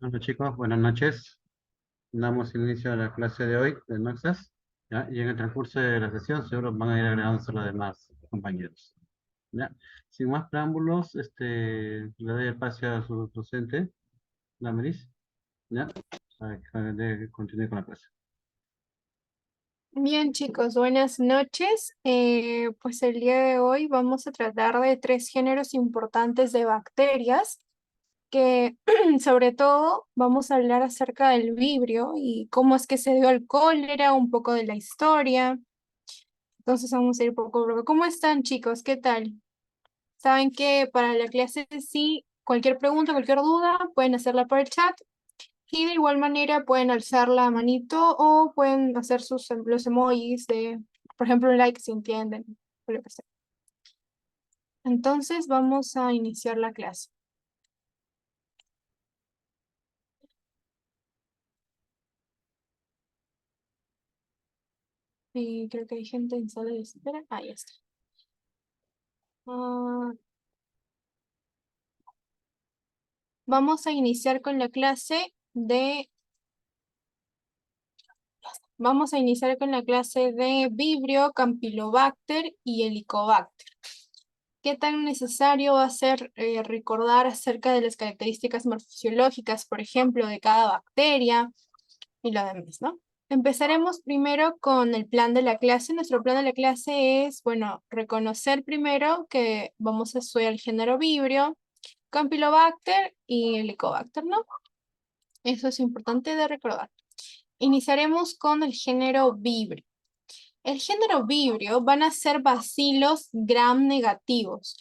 Hola chicos, buenas noches. Damos inicio a la clase de hoy de Noxas, ¿ya? Y en el transcurso de la sesión seguro van a ir agregándose los demás compañeros. ¿Ya? Sin más preámbulos, le doy el pase a su docente, la Meris, ¿ya? Para que continúe con la clase. Bien, chicos, buenas noches. Pues el día de hoy vamos a tratar de tres géneros importantes de bacterias, que sobre todo vamos a hablar acerca del vibrio y cómo es que se dio el cólera, un poco de la historia. Entonces vamos a ir poco a poco. ¿Cómo están, chicos? ¿Qué tal? Saben que para la clase sí, cualquier pregunta, cualquier duda, pueden hacerla por el chat. Y de igual manera pueden alzar la manito o pueden hacer los emojis de, por ejemplo, un like si entienden, o lo que sea. Entonces vamos a iniciar la clase. Y creo que hay gente en sala de espera. Ah, ya está. Ah, vamos a iniciar con la clase de... Vamos a iniciar con la clase de Vibrio, Campylobacter y Helicobacter. ¿Qué tan necesario va a ser recordar acerca de las características morfosiológicas, por ejemplo, de cada bacteria y lo demás, ¿no? Empezaremos primero con el plan de la clase. Nuestro plan de la clase es, bueno, reconocer primero que vamos a estudiar el género Vibrio, Campylobacter y Helicobacter, ¿no? Eso es importante de recordar. Iniciaremos con el género Vibrio. El género Vibrio van a ser bacilos gram negativos,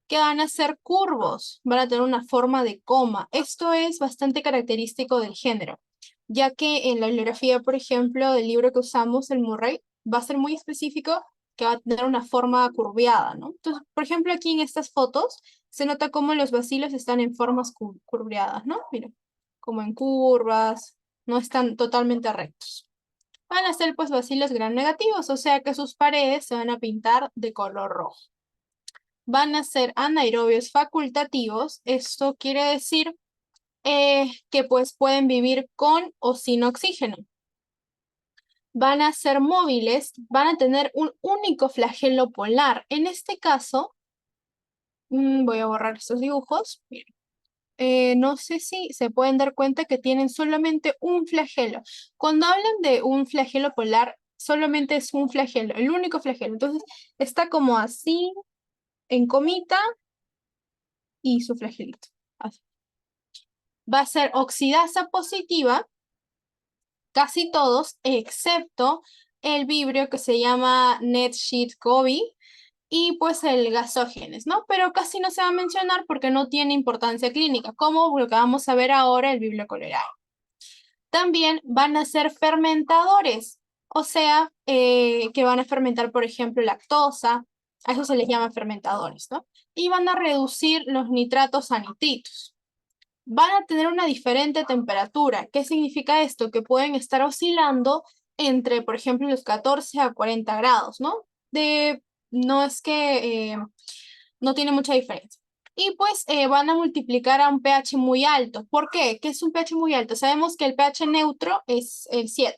que van a ser curvos, van a tener una forma de coma. Esto es bastante característico del género, ya que en la bibliografía, por ejemplo, del libro que usamos, el Murray, va a ser muy específico que va a tener una forma curveada, ¿no? Entonces, por ejemplo, aquí en estas fotos se nota cómo los bacilos están en formas curveadas, ¿no? Mira, como en curvas, no están totalmente rectos. Van a ser pues bacilos gram negativos, o sea que sus paredes se van a pintar de color rojo. Van a ser anaerobios facultativos, esto quiere decir que pues pueden vivir con o sin oxígeno. Van a ser móviles, van a tener un único flagelo polar. En este caso, voy a borrar estos dibujos. Miren. No sé si se pueden dar cuenta que tienen solamente un flagelo. Cuando hablan de un flagelo polar, solamente es un flagelo, el único flagelo. Entonces, está como así, en comita, y su flagelito. Así. Va a ser oxidasa positiva, casi todos, excepto el vibrio que se llama NetSheet-Covey y pues el gasógenes, ¿no? Pero casi no se va a mencionar porque no tiene importancia clínica, como lo que vamos a ver ahora, el Vibrio cholerae. También van a ser fermentadores, o sea, que van a fermentar, por ejemplo, lactosa, a eso se les llama fermentadores, ¿no? Y van a reducir los nitratos a nitritos. Van a tener una diferente temperatura. ¿Qué significa esto? Que pueden estar oscilando entre, por ejemplo, los 14 a 40 grados, ¿no? No es que no tiene mucha diferencia. Y pues van a multiplicar a un pH muy alto. ¿Por qué? ¿Qué es un pH muy alto? Sabemos que el pH neutro es el 7.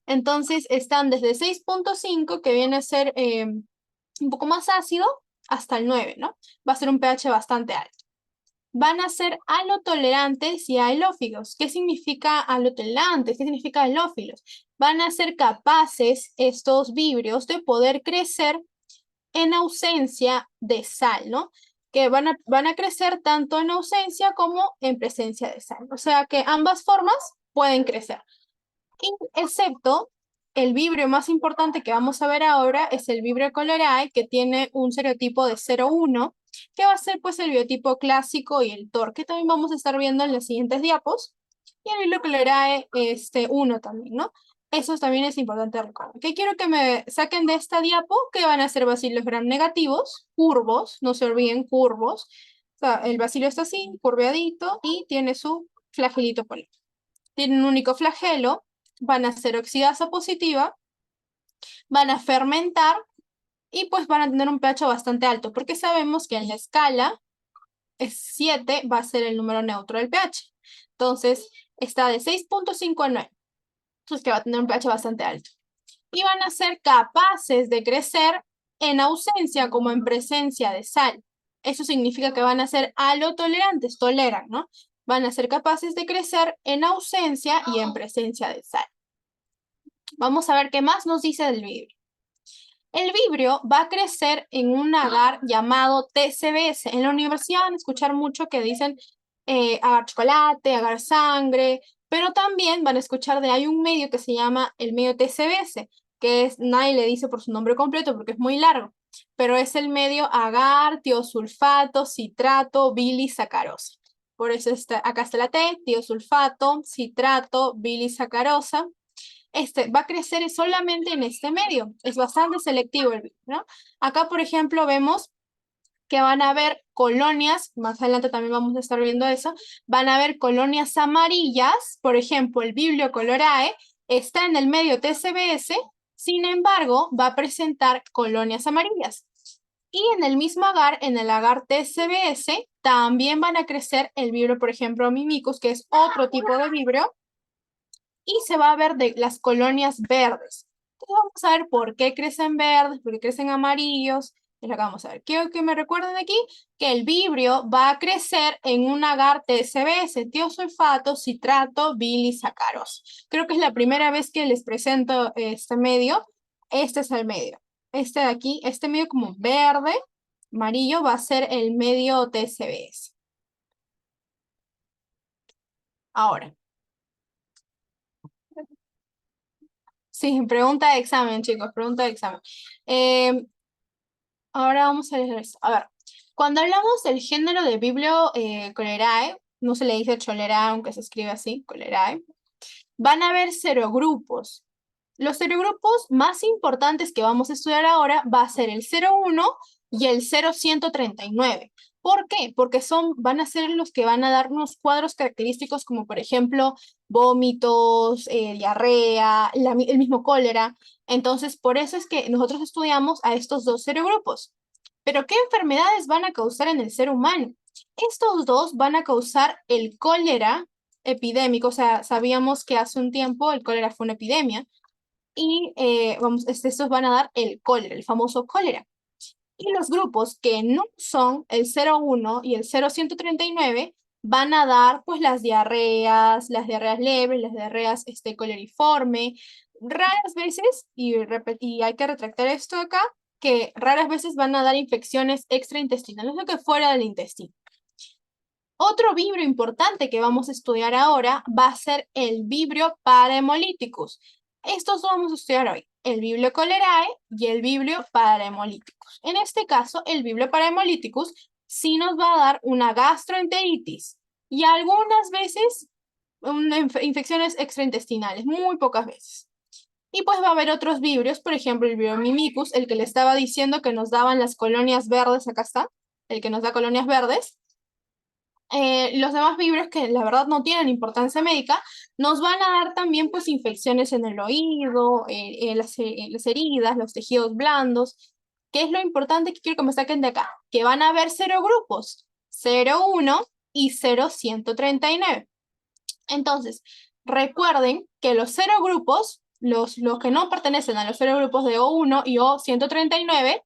Entonces están desde 6,5, que viene a ser un poco más ácido, hasta el 9, ¿no? Va a ser un pH bastante alto. Van a ser halotolerantes y halófilos. ¿Qué significa halotolerantes? ¿Qué significa halófilos? Van a ser capaces estos vibrios de poder crecer en ausencia de sal, ¿no? Que van a crecer tanto en ausencia como en presencia de sal. O sea que ambas formas pueden crecer. Excepto el vibrio más importante que vamos a ver ahora es el vibrio cholerae, que tiene un serotipo de 0,1, que va a ser pues el biotipo clásico y el TOR, que también vamos a estar viendo en las siguientes diapos. Y el vibrio cholerae 1 también, ¿no? Eso también es importante recordar. ¿Qué quiero que me saquen de esta diapo? Que van a ser bacilos gram negativos, curvos, no se olviden, curvos. O sea, el bacilo está así, curveadito, y tiene su flagelito polar. Tiene un único flagelo, van a ser oxidasa positiva, van a fermentar y pues van a tener un pH bastante alto, porque sabemos que en la escala es 7, va a ser el número neutro del pH. Entonces, está de 6.5 a 9. Entonces, que va a tener un pH bastante alto. Y van a ser capaces de crecer en ausencia como en presencia de sal. Eso significa que van a ser halotolerantes, toleran, ¿no? Van a ser capaces de crecer en ausencia y en presencia de sal. Vamos a ver qué más nos dice del vibrio. El vibrio va a crecer en un agar llamado TCBS. En la universidad van a escuchar mucho que dicen agar chocolate, agar sangre, pero también van a escuchar hay un medio que se llama el medio TCBS, que nadie le dice por su nombre completo porque es muy largo, pero es el medio agar, tiosulfato, citrato, bilisacarosa. Por eso acá está la T, tiosulfato, citrato, bilisacarosa. Va a crecer solamente en este medio. Es bastante selectivo el virus, ¿no? Acá, por ejemplo, vemos que van a haber colonias, más adelante también vamos a estar viendo eso, van a haber colonias amarillas, por ejemplo, el Vibrio colorae está en el medio TCBS, sin embargo, va a presentar colonias amarillas. Y en el mismo agar, en el agar TCBS, también van a crecer el Vibrio, por ejemplo, mimicus, que es otro tipo de Vibrio, y se va a ver de las colonias verdes. Entonces vamos a ver por qué crecen verdes, por qué crecen amarillos. Es lo que vamos a ver. Quiero que me recuerden aquí que el vibrio va a crecer en un agar TCBS, tiosulfato, citrato, bilisacarosa. Creo que es la primera vez que les presento este medio. Este es el medio. Este de aquí, este medio como verde, amarillo, va a ser el medio TCBS. Ahora. Sí, pregunta de examen, chicos, pregunta de examen. Ahora vamos a leer esto. A ver, cuando hablamos del género de Biblio Cholerae, no se le dice Cholerae, aunque se escribe así, Cholerae, van a haber serogrupos. Los serogrupos más importantes que vamos a estudiar ahora va a ser el 01 y el 0139. ¿Por qué? Porque van a ser los que van a darnos cuadros característicos como por ejemplo vómitos, diarrea, el mismo cólera. Entonces, por eso es que nosotros estudiamos a estos dos serogrupos. Pero ¿qué enfermedades van a causar en el ser humano? Estos dos van a causar el cólera epidémico, o sea, sabíamos que hace un tiempo el cólera fue una epidemia, y estos van a dar el cólera, el famoso cólera. Y los grupos que no son el 01 y el 0139 van a dar pues las diarreas leves, las diarreas coleriforme, raras veces, y hay que retractar esto acá, que raras veces van a dar infecciones extraintestinales, lo que fuera del intestino. Otro vibrio importante que vamos a estudiar ahora va a ser el vibrio parahemolyticus. Estos vamos a estudiar hoy, el vibrio cholerae y el vibrio parahemolyticus. En este caso, el vibrio parahemolyticus sí nos va a dar una gastroenteritis y algunas veces infecciones extraintestinales, muy pocas veces. Y pues va a haber otros vibrios, por ejemplo, el vibrio mimicus, el que le estaba diciendo que nos daban las colonias verdes, acá está, el que nos da colonias verdes. Los demás vibrios que la verdad no tienen importancia médica, nos van a dar también pues infecciones en el oído, las heridas, los tejidos blandos. ¿Qué es lo importante que quiero que me saquen de acá? Que van a haber serogrupos, 01 y 0139. Entonces, recuerden que los serogrupos, los que no pertenecen a los serogrupos de O1 y O139,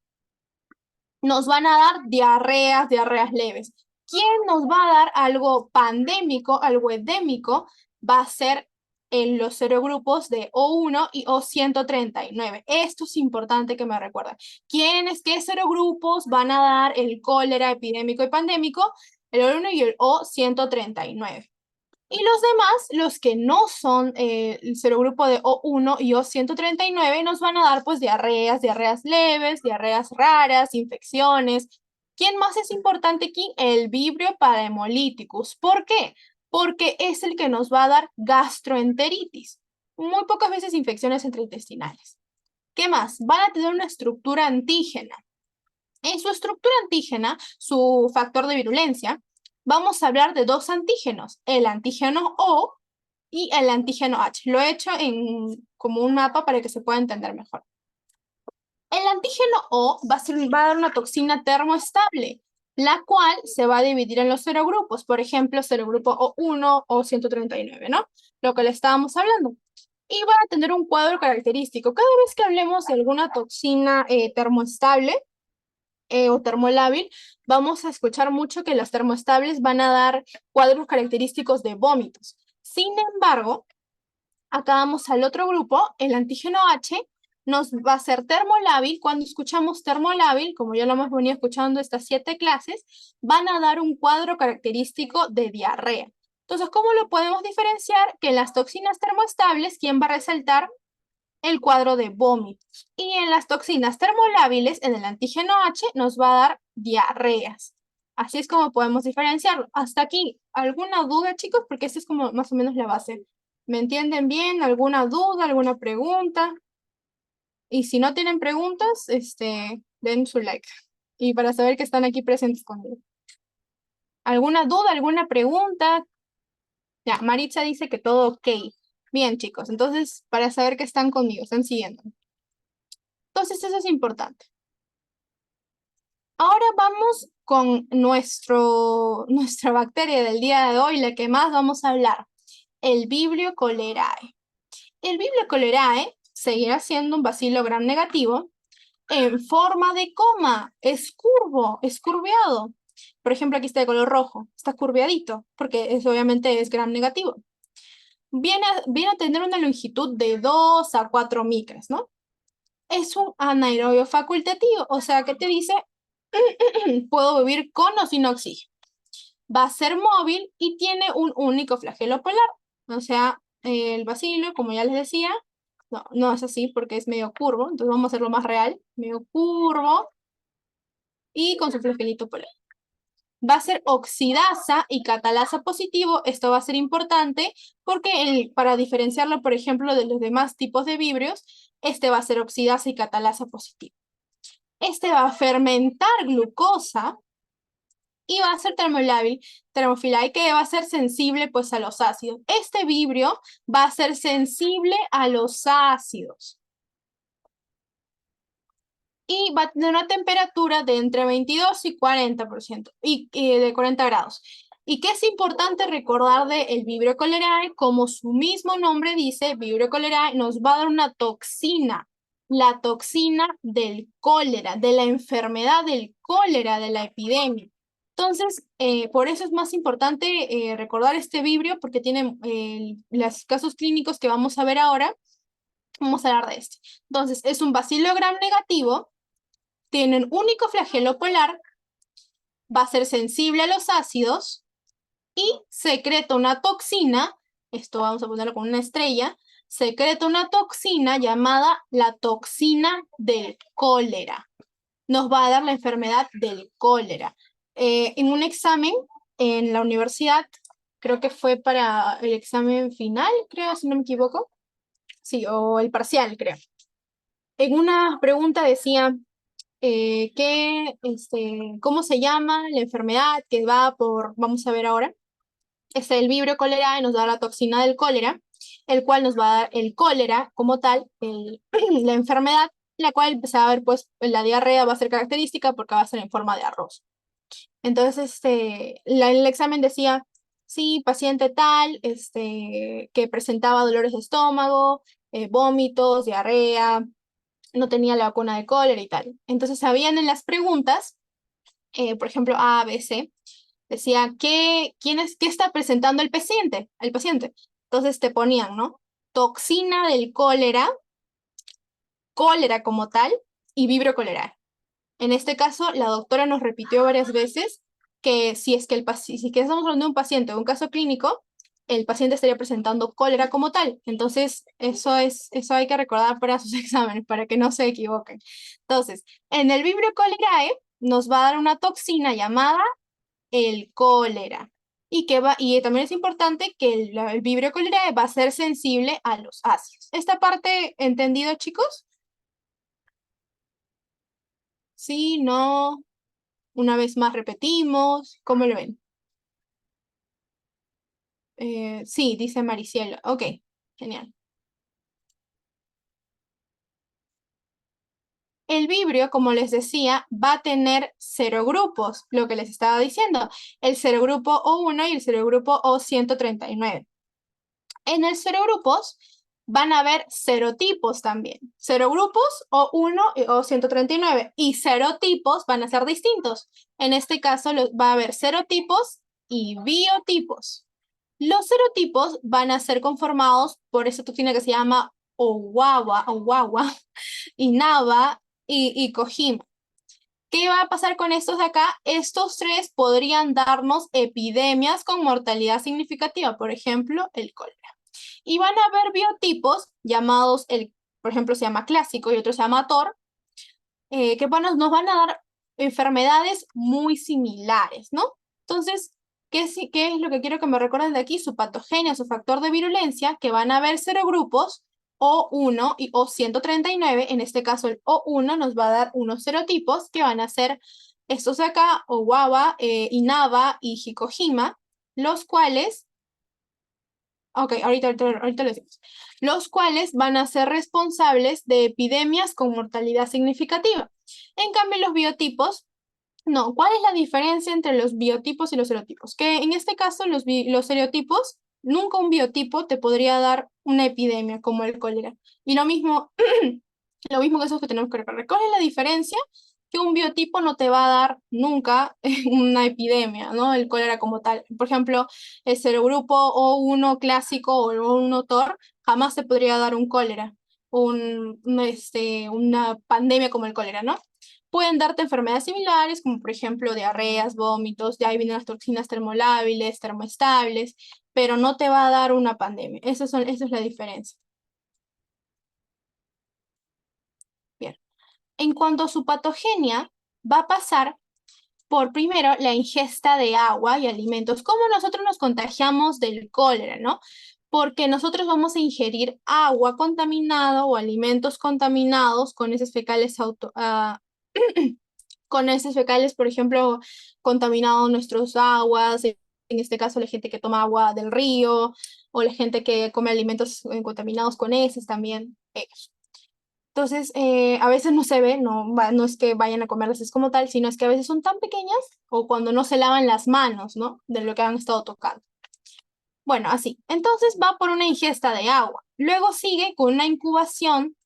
nos van a dar diarreas leves. ¿Quién nos va a dar algo pandémico, algo endémico? Va a ser en los serogrupos de O1 y O139. Esto es importante que me recuerden. ¿Qué serogrupos van a dar el cólera epidémico y pandémico? El O1 y el O139. Y los demás, los que no son el serogrupo de O1 y O139, nos van a dar pues diarreas leves, diarreas raras, infecciones. ¿Quién más es importante aquí? El vibrio parahemolyticus. ¿Por qué? Porque es el que nos va a dar gastroenteritis. Muy pocas veces infecciones intraintestinales. ¿Qué más? Van a tener una estructura antígena. En su estructura antígena, su factor de virulencia, vamos a hablar de dos antígenos, el antígeno O y el antígeno H. Lo he hecho como un mapa para que se pueda entender mejor. El antígeno O va a dar una toxina termoestable. la cual se va a dividir en los serogrupos, por ejemplo, serogrupo O1 o 139, ¿no? Lo que le estábamos hablando. Y va a tener un cuadro característico. Cada vez que hablemos de alguna toxina termoestable o termolábil, vamos a escuchar mucho que las termoestables van a dar cuadros característicos de vómitos. Sin embargo, acá vamos al otro grupo, el antígeno H nos va a ser termolábil. Cuando escuchamos termolábil, como ya lo hemos venido escuchando estas 7 clases, van a dar un cuadro característico de diarrea. Entonces, ¿cómo lo podemos diferenciar? Que en las toxinas termoestables, ¿quién va a resaltar? El cuadro de vómitos. Y en las toxinas termolábiles, en el antígeno H, nos va a dar diarreas. Así es como podemos diferenciarlo. Hasta aquí, ¿alguna duda, chicos? Porque esta es como más o menos la base. ¿Me entienden bien? ¿Alguna duda? ¿Alguna pregunta? Y si no tienen preguntas, den su like. Y para saber que están aquí presentes conmigo. ¿Alguna duda? ¿Alguna pregunta? Ya, Maritza dice que todo ok. Bien, chicos. Entonces, para saber que están conmigo, están siguiendo. Entonces, eso es importante. Ahora vamos con nuestra bacteria del día de hoy, la que más vamos a hablar, el Vibrio cholerae. El Vibrio cholerae seguirá siendo un bacilo gram negativo en forma de coma, es curvo, es curveado. Por ejemplo, aquí está de color rojo, está curveadito, porque eso obviamente es gram negativo. Viene a tener una longitud de 2 a 4 micras, ¿no? Es un anaerobio facultativo, o sea, que te dice, puedo vivir con o sin oxígeno. Va a ser móvil y tiene un único flagelo polar. O sea, el bacilo, como ya les decía, no es así porque es medio curvo, entonces vamos a hacerlo más real, medio curvo y con su flagelito polar. Va a ser oxidasa y catalasa positivo. Esto va a ser importante porque para diferenciarlo, por ejemplo, de los demás tipos de vibrios, este va a ser oxidasa y catalasa positivo. Este va a fermentar glucosa y va a ser termolábil, termofila, que va a ser sensible pues a los ácidos. Este vibrio va a ser sensible a los ácidos. Y va a tener una temperatura de entre 22 y 40%, y de 40 grados. ¿Y qué es importante recordar del Vibrio cholerae? Como su mismo nombre dice, Vibrio cholerae nos va a dar una toxina, la toxina del cólera, de la enfermedad del cólera, de la epidemia. Entonces, por eso es más importante recordar este vibrio, porque tiene los casos clínicos que vamos a ver ahora. Vamos a hablar de este. Entonces, es un bacilo gram negativo, tiene un único flagelo polar, va a ser sensible a los ácidos y secreta una toxina, esto vamos a ponerlo con una estrella, secreta una toxina llamada la toxina del cólera. Nos va a dar la enfermedad del cólera. En un examen en la universidad, creo que fue para el examen final, creo, si no me equivoco. Sí, o el parcial, creo. En una pregunta decía, ¿cómo se llama la enfermedad que va por, vamos a ver ahora? Es el Vibrio cholerae, nos da la toxina del cólera, el cual nos va a dar el cólera como tal, la enfermedad, la cual se va a ver, pues, la diarrea va a ser característica porque va a ser en forma de arroz. Entonces, el examen decía, sí, paciente tal, que presentaba dolores de estómago, vómitos, diarrea, no tenía la vacuna de cólera y tal. Entonces, habían en las preguntas, por ejemplo, A, B, C, decía, ¿qué está presentando el paciente? El paciente. Entonces te ponían, ¿no? Toxina del cólera, cólera como tal, y vibrio cólera. En este caso, la doctora nos repitió varias veces que si es que si que estamos hablando de un paciente o un caso clínico, el paciente estaría presentando cólera como tal. Entonces, eso hay que recordar para sus exámenes, para que no se equivoquen. Entonces, en el Vibrio cholerae nos va a dar una toxina llamada el cólera. Y también es importante que el Vibrio cholerae va a ser sensible a los ácidos. ¿Esta parte entendido, chicos? Sí, no. Una vez más repetimos. ¿Cómo lo ven? Sí, dice Maricielo. Ok, genial. El vibrio, como les decía, va a tener serogrupos, lo que les estaba diciendo, el serogrupo O1 y el serogrupo O139. En el serogrupos van a haber serotipos también. Serogrupos O1 y O139 y serotipos van a ser distintos. En este caso va a haber serotipos y biotipos. Los serotipos van a ser conformados por esa toxina que se llama OWAWA, INAVA y COJIMA. ¿Qué va a pasar con estos de acá? Estos tres podrían darnos epidemias con mortalidad significativa, por ejemplo, el cólera. Y van a haber biotipos llamados, por ejemplo, se llama clásico y otro se llama TOR, que nos van a dar enfermedades muy similares, ¿no? Entonces, ¿qué es lo que quiero que me recuerden de aquí? Su patogenia, su factor de virulencia, que van a haber serogrupos O1 y O139. En este caso, el O1 nos va a dar unos serotipos que van a ser estos de acá, OWAWA, INAVA y JICOJIMA, los cuales ok, ahorita lo decimos. Los cuales van a ser responsables de epidemias con mortalidad significativa. En cambio, los biotipos, no. ¿Cuál es la diferencia entre los biotipos y los serotipos? Que en este caso, los serotipos, nunca un biotipo te podría dar una epidemia como el cólera. Y lo mismo, lo mismo que eso que tenemos que recordar. ¿Cuál es la diferencia? Que un biotipo no te va a dar nunca una epidemia, ¿no? El cólera como tal. Por ejemplo, el serogrupo O1 clásico o O1 TOR jamás te podría dar un cólera, una pandemia como el cólera, ¿no? Pueden darte enfermedades similares, como por ejemplo diarreas, vómitos, de ahí vienen las toxinas termolábiles, termoestables, pero no te va a dar una pandemia. Esa es la diferencia. Bien. En cuanto a su patogenia, va a pasar por primero la ingesta de agua y alimentos. ¿Cómo nosotros nos contagiamos del cólera, no? Porque nosotros vamos a ingerir agua contaminada o alimentos contaminados con heces fecales con heces fecales, por ejemplo, contaminados nuestras aguas, en este caso la gente que toma agua del río o la gente que come alimentos contaminados con heces también, ellos. Entonces, a veces no se ve, no es que vayan a comer las heces como tal, sino es que a veces son tan pequeñas o cuando no se lavan las manos, ¿no? De lo que han estado tocando. Bueno, así. Entonces va por una ingesta de agua. Luego sigue con una incubación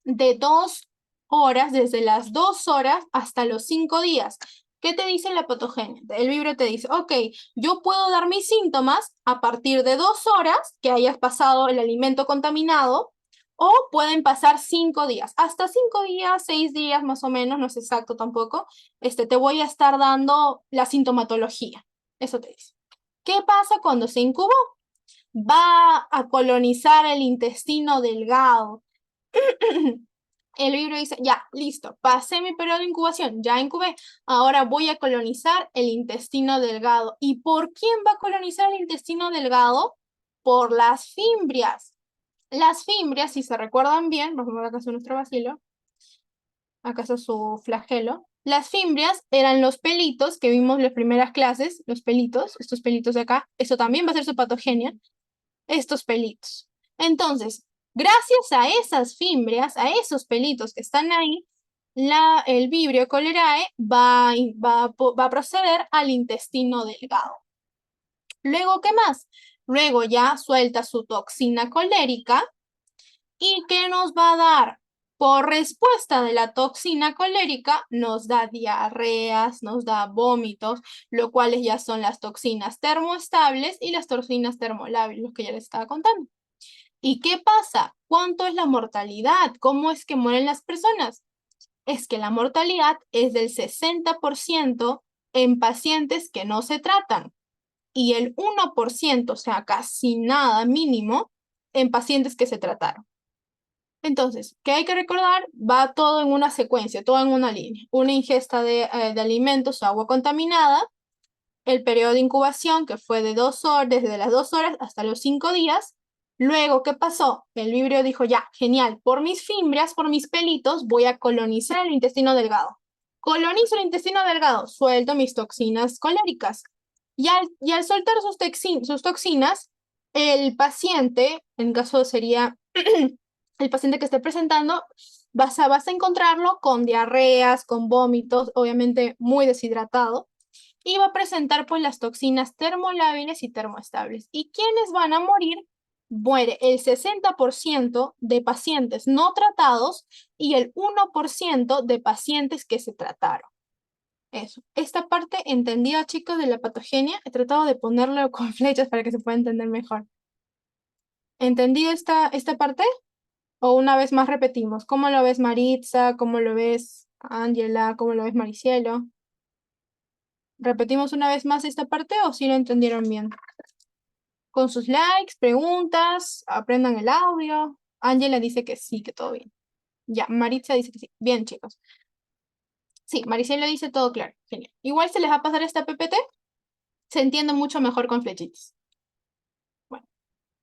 de 2 horas, desde las 2 horas hasta los 5 días. ¿Qué te dice la patogenia? El vibrio te dice, ok, yo puedo dar mis síntomas a partir de 2 horas que hayas pasado el alimento contaminado, o pueden pasar 5 días, hasta 5 días, 6 días más o menos, no es exacto tampoco, te voy a estar dando la sintomatología. Eso te dice. ¿Qué pasa cuando se incubó? Va a colonizar el intestino delgado. El libro dice, ya, listo, pasé mi periodo de incubación, ya incubé, ahora voy a colonizar el intestino delgado. ¿Y por quién va a colonizar el intestino delgado? Por las fimbrias. Las fimbrias, si se recuerdan bien, vamos a ver acaso nuestro bacilo, acaso su flagelo. Las fimbrias eran los pelitos que vimos en las primeras clases, los pelitos, estos pelitos de acá, eso también va a ser su patogenia, estos pelitos. Entonces, gracias a esas fimbrias, a esos pelitos que están ahí, el Vibrio cholerae va a proceder al intestino delgado. Luego, ¿qué más? Luego ya suelta su toxina colérica. ¿Y qué nos va a dar? Por respuesta de la toxina colérica, nos da diarreas, nos da vómitos, lo cuales ya son las toxinas termoestables y las toxinas termolábiles, los que ya les estaba contando. ¿Y qué pasa? ¿Cuánto es la mortalidad? ¿Cómo es que mueren las personas? Es que la mortalidad es del 60% en pacientes que no se tratan y el 1%, o sea, casi nada mínimo, en pacientes que se trataron. Entonces, ¿qué hay que recordar? Va todo en una secuencia, todo en una línea. Una ingesta de alimentos, agua contaminada, el periodo de incubación, que fue de 2 horas, desde las 2 horas hasta los 5 días. Luego, ¿qué pasó? El vibrio dijo, ya, genial, por mis fimbrias, por mis pelitos, voy a colonizar el intestino delgado. Colonizo el intestino delgado, suelto mis toxinas coléricas. Y al soltar sus toxinas, el paciente, en caso sería el paciente que esté presentando, vas a encontrarlo con diarreas, con vómitos, obviamente muy deshidratado, y va a presentar pues las toxinas termolábiles y termoestables. ¿Y quiénes van a morir? Muere el 60% de pacientes no tratados y el 1% de pacientes que se trataron. Eso. Esta parte entendida, chicos, de la patogenia, he tratado de ponerlo con flechas para que se pueda entender mejor. ¿Entendido esta parte? O una vez más repetimos. ¿Cómo lo ves, Maritza? ¿Cómo lo ves, Ángela? ¿Cómo lo ves, Maricielo? ¿Repetimos una vez más esta parte o si lo entendieron bien? Con sus likes, preguntas, aprendan el audio. Ángela dice que sí, que todo bien. Ya, Maritza dice que sí. Bien, chicos. Sí, Maricielo dice todo claro. Genial. Igual se les va a pasar esta PPT. Se entiende mucho mejor con flechitas. Bueno,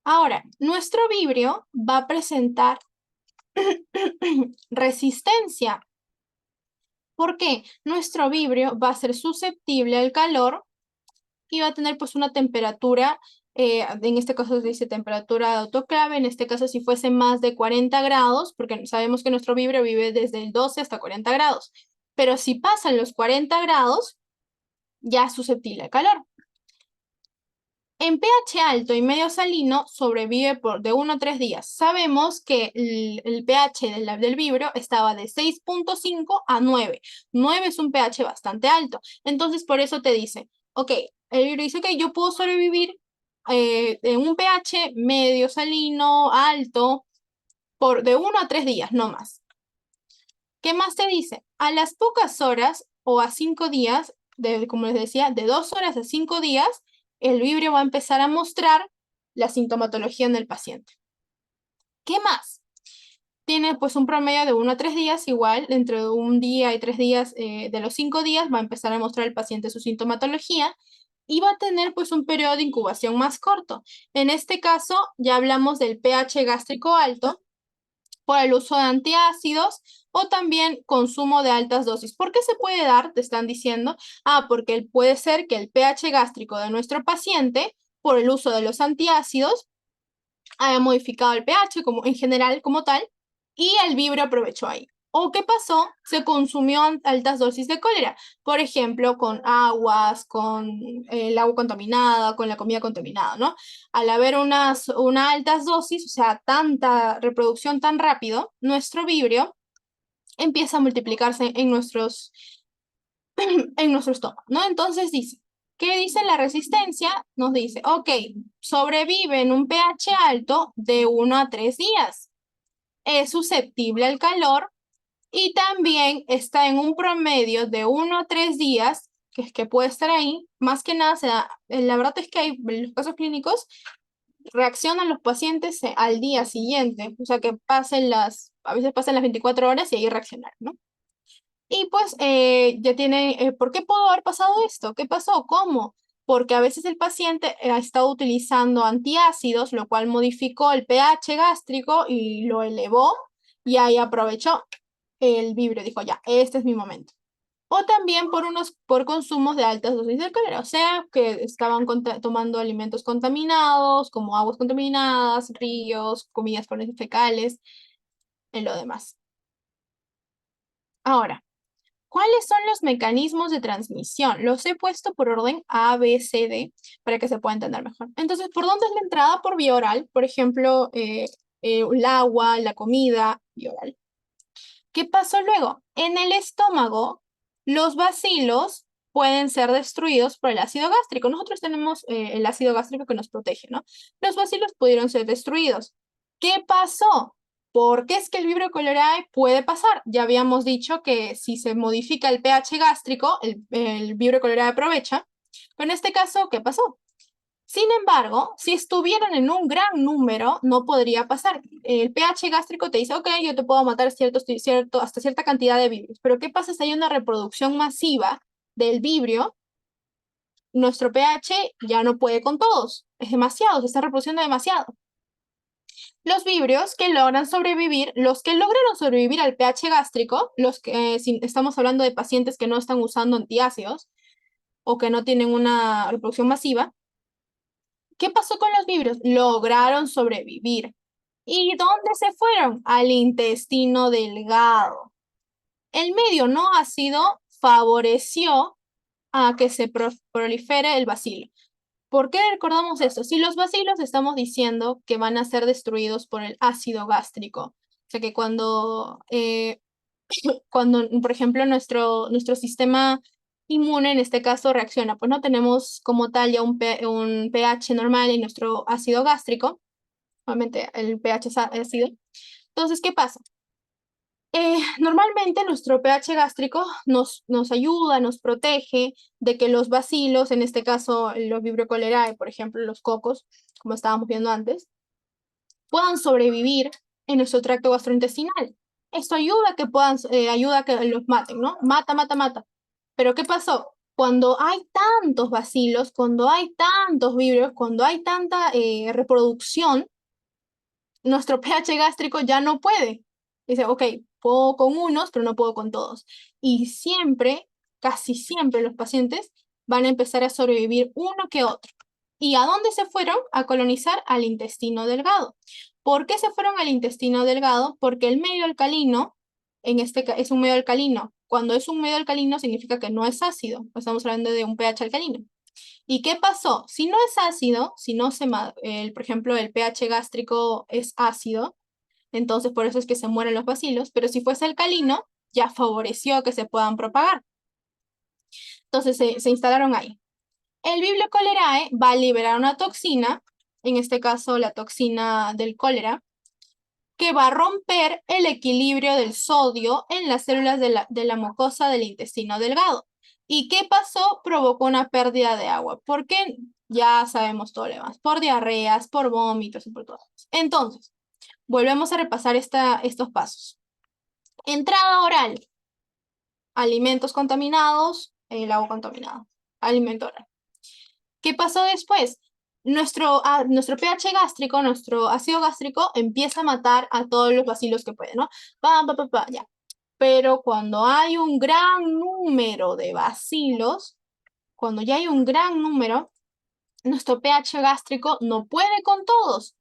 ahora, nuestro vibrio va a presentar resistencia. ¿Por qué? Nuestro vibrio va a ser susceptible al calor y va a tener pues una temperatura, en este caso se dice temperatura de autoclave, en este caso si fuese más de 40 grados, porque sabemos que nuestro vibrio vive desde el 12 hasta 40 grados, pero si pasan los 40 grados, ya es susceptible al calor. En pH alto y medio salino sobrevive de 1 a 3 días. Sabemos que el pH del vibrio estaba de 6.5 a 9. 9 es un pH bastante alto. Entonces, por eso te dice, ok, el vibrio dice, ok, yo puedo sobrevivir en un pH medio salino, alto, de 1 a 3 días, no más. ¿Qué más te dice? A las pocas horas o a 5 días, como les decía, de 2 horas a 5 días, el vibrio va a empezar a mostrar la sintomatología en el paciente. ¿Qué más? Tiene pues un promedio de 1 a 3 días, igual, dentro de un día y 3 días, de los 5 días, va a empezar a mostrar el paciente su sintomatología y va a tener pues un periodo de incubación más corto. En este caso, ya hablamos del pH gástrico alto, por el uso de antiácidos o también consumo de altas dosis. ¿Por qué se puede dar? Te están diciendo. Porque puede ser que el pH gástrico de nuestro paciente, por el uso de los antiácidos, haya modificado el pH como, en general como tal y el vibrio aprovechó ahí. ¿O qué pasó? Se consumió altas dosis de cólera, por ejemplo, con aguas, con el agua contaminada, con la comida contaminada, ¿no? Al haber una altas dosis, o sea, tanta reproducción tan rápido, nuestro vibrio empieza a multiplicarse en nuestro estómago, ¿no? Entonces dice, ¿qué dice la resistencia? Nos dice, ok, sobrevive en un pH alto de 1 a 3 días. Es susceptible al calor y también está en un promedio de 1 a 3 días, que es que puede estar ahí. Más que nada, la verdad es que en los casos clínicos reaccionan los pacientes al día siguiente, o sea que a veces pasan las 24 horas y ahí reaccionar, ¿no? Y pues ya tiene, ¿por qué pudo haber pasado esto? ¿Qué pasó? ¿Cómo? Porque a veces el paciente ha estado utilizando antiácidos, lo cual modificó el pH gástrico y lo elevó y ahí aprovechó el vibrio, dijo ya, este es mi momento. O también por consumos de altas dosis de cólera, o sea, que estaban tomando alimentos contaminados, como aguas contaminadas, ríos, comidas fecales, en lo demás. Ahora, ¿cuáles son los mecanismos de transmisión? Los he puesto por orden A, B, C, D, para que se pueda entender mejor. Entonces, ¿por dónde es la entrada? Por vía oral, por ejemplo, el agua, la comida, vía oral. ¿Qué pasó luego? En el estómago, los bacilos pueden ser destruidos por el ácido gástrico. Nosotros tenemos el ácido gástrico que nos protege, ¿no? Los bacilos pudieron ser destruidos. ¿Qué pasó? ¿Por qué es que el Vibrio cholerae puede pasar? Ya habíamos dicho que si se modifica el pH gástrico, el Vibrio cholerae aprovecha. Pero en este caso, ¿qué pasó? Sin embargo, si estuvieran en un gran número, no podría pasar. El pH gástrico te dice, ok, yo te puedo matar hasta cierta cantidad de vibrios. Pero ¿qué pasa si hay una reproducción masiva del vibrio? Nuestro pH ya no puede con todos. Es demasiado, se está reproduciendo demasiado. Los vibrios que logran sobrevivir, los que lograron sobrevivir al pH gástrico, los que, si estamos hablando de pacientes que no están usando antiácidos o que no tienen una reproducción masiva, ¿qué pasó con los vibrios? Lograron sobrevivir. ¿Y dónde se fueron? Al intestino delgado. El medio no ácido favoreció a que se prolifere el bacilo. ¿Por qué recordamos esto? Si los bacilos estamos diciendo que van a ser destruidos por el ácido gástrico. O sea que cuando por ejemplo, nuestro sistema inmune, en este caso, reacciona, pues no tenemos como tal ya un pH normal en nuestro ácido gástrico. Obviamente el pH es ácido. Entonces, ¿qué pasa? Normalmente nuestro pH gástrico nos ayuda, nos protege de que los bacilos, en este caso los Vibrio cholerae, por ejemplo, los cocos, como estábamos viendo antes, puedan sobrevivir en nuestro tracto gastrointestinal. Esto ayuda a que ayuda a que los maten, ¿no? Mata, mata, mata. Pero ¿qué pasó? Cuando hay tantos bacilos, cuando hay tantos vibrios, cuando hay tanta reproducción, nuestro pH gástrico ya no puede. Dice, ok, puedo con unos, pero no puedo con todos. Y siempre, casi siempre los pacientes van a empezar a sobrevivir uno que otro. ¿Y a dónde se fueron? A colonizar al intestino delgado. ¿Por qué se fueron al intestino delgado? Porque el medio alcalino, en este caso, es un medio alcalino. Cuando es un medio alcalino significa que no es ácido. Estamos hablando de un pH alcalino. ¿Y qué pasó? Si no es ácido, si no por ejemplo, el pH gástrico es ácido, entonces por eso es que se mueren los bacilos, pero si fuese alcalino, ya favoreció que se puedan propagar. Entonces se instalaron ahí. El Vibrio cholerae va a liberar una toxina, en este caso la toxina del cólera, que va a romper el equilibrio del sodio en las células de la mucosa del intestino delgado. ¿Y qué pasó? Provocó una pérdida de agua. ¿Por qué? Ya sabemos todo lo demás. Por diarreas, por vómitos y por todo. Entonces, volvemos a repasar estos pasos. Entrada oral. Alimentos contaminados, el agua contaminada. Alimento oral. ¿Qué pasó después? Nuestro pH gástrico, nuestro ácido gástrico empieza a matar a todos los bacilos que puede, ¿no? Ya. Pero cuando hay un gran número de bacilos, cuando ya hay un gran número, nuestro pH gástrico no puede con todos.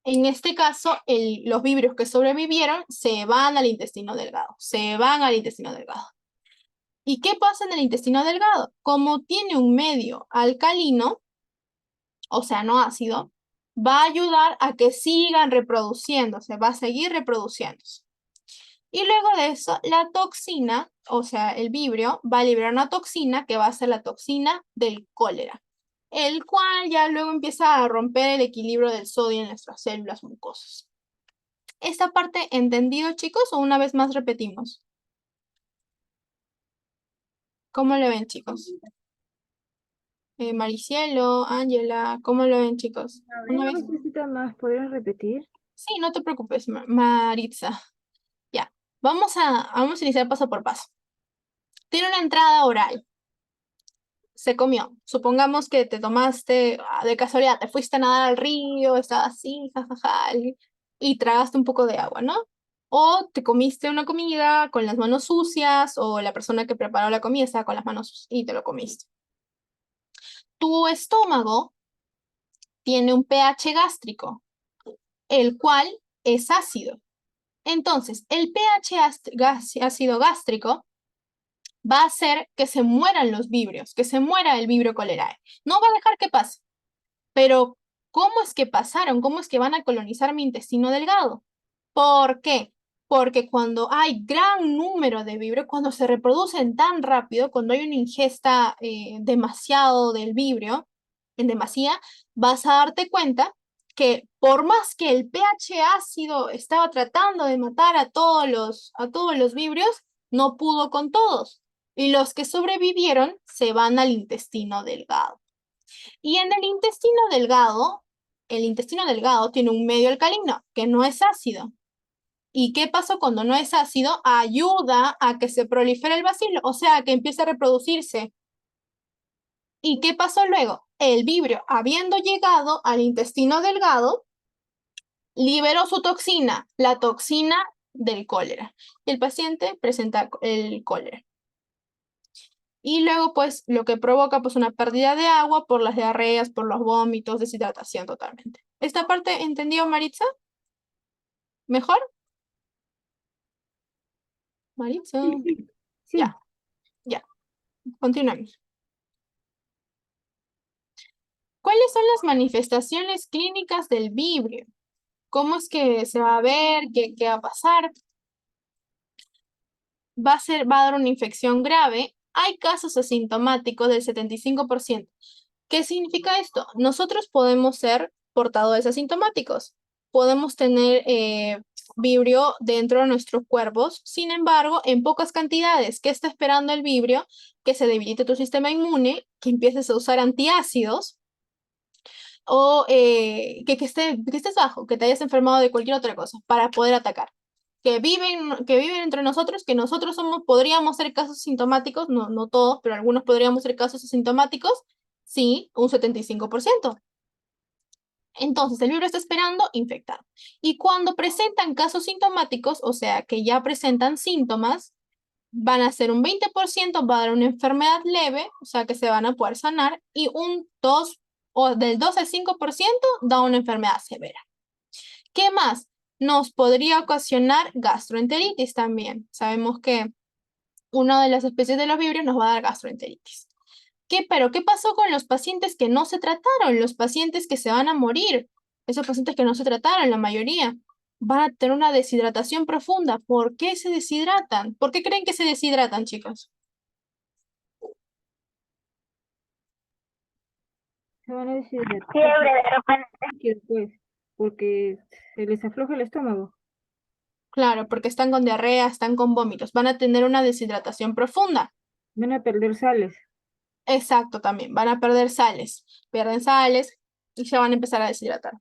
En este caso, los vibrios que sobrevivieron se van al intestino delgado, se van al intestino delgado. ¿Y qué pasa en el intestino delgado? Como tiene un medio alcalino, o sea, no ácido, va a ayudar a que sigan reproduciéndose, va a seguir reproduciéndose. Y luego de eso, la toxina, o sea, el vibrio, va a liberar una toxina que va a ser la toxina del cólera, el cual ya luego empieza a romper el equilibrio del sodio en nuestras células mucosas. ¿Esta parte entendido, chicos, o una vez más repetimos? ¿Cómo lo ven, chicos? Maricielo, Ángela, ¿cómo lo ven, chicos? A ¿Una ver, vez? una cosita más, ¿podrías repetir? Sí, no te preocupes, Maritza. Ya, vamos a iniciar paso por paso. Tiene una entrada oral. Se comió. Supongamos que te tomaste, de casualidad, te fuiste a nadar al río, estaba así, jajaja, y tragaste un poco de agua, ¿no? O te comiste una comida con las manos sucias, o la persona que preparó la comida estaba con las manos sucias y te lo comiste. Tu estómago tiene un pH gástrico, el cual es ácido. Entonces, el pH ácido gástrico va a hacer que se mueran los vibrios, que se muera el Vibrio cholerae. No va a dejar que pase. Pero, ¿cómo es que pasaron? ¿Cómo es que van a colonizar mi intestino delgado? ¿Por qué? Porque cuando hay gran número de vibrio, cuando se reproducen tan rápido, cuando hay una ingesta demasiado del vibrio, en demasía, vas a darte cuenta que por más que el pH ácido estaba tratando de matar a todos los vibrios, no pudo con todos. Y los que sobrevivieron se van al intestino delgado. Y en el intestino delgado tiene un medio alcalino, que no es ácido. ¿Y qué pasó cuando no es ácido? Ayuda a que se prolifere el bacilo, o sea, que empiece a reproducirse. ¿Y qué pasó luego? El vibrio, habiendo llegado al intestino delgado, liberó su toxina, la toxina del cólera. El paciente presenta el cólera. Y luego, pues, lo que provoca, pues, una pérdida de agua por las diarreas, por los vómitos, deshidratación totalmente. ¿Esta parte entendió, Maritza? ¿Mejor? Maritza. Sí. Ya, ya. Continuemos. ¿Cuáles son las manifestaciones clínicas del vibrio? ¿Cómo es que se va a ver? ¿Qué va a pasar? Va a dar una infección grave. Hay casos asintomáticos del 75%. ¿Qué significa esto? Nosotros podemos ser portadores asintomáticos. Podemos tener vibrio dentro de nuestros cuerpos. Sin embargo, en pocas cantidades. ¿Qué está esperando el vibrio? Que se debilite tu sistema inmune, que empieces a usar antiácidos o que estés bajo, que te hayas enfermado de cualquier otra cosa para poder atacar. Que viven entre nosotros, que nosotros podríamos ser casos sintomáticos, no todos, pero algunos podríamos ser casos asintomáticos, sí, un 75%. Entonces, el virus está esperando infectar. Y cuando presentan casos sintomáticos, o sea, que ya presentan síntomas, van a ser un 20%, va a dar una enfermedad leve, o sea, que se van a poder sanar, y un 2 o del 2 al 5% da una enfermedad severa. ¿Qué más? Nos podría ocasionar gastroenteritis también. Sabemos que una de las especies de los vibrios nos va a dar gastroenteritis. Pero qué pasó con los pacientes que no se trataron? Los pacientes que se van a morir. Esos pacientes que no se trataron, la mayoría, van a tener una deshidratación profunda. ¿Por qué se deshidratan? ¿Por qué creen que se deshidratan, chicos? Se van a deshidratar. Fiebre de repente. Que después, porque se les afloja el estómago. Claro, porque están con diarrea, están con vómitos. Van a tener una deshidratación profunda. Van a perder sales. Exacto, también. Van a perder sales. Pierden sales y se van a empezar a deshidratar.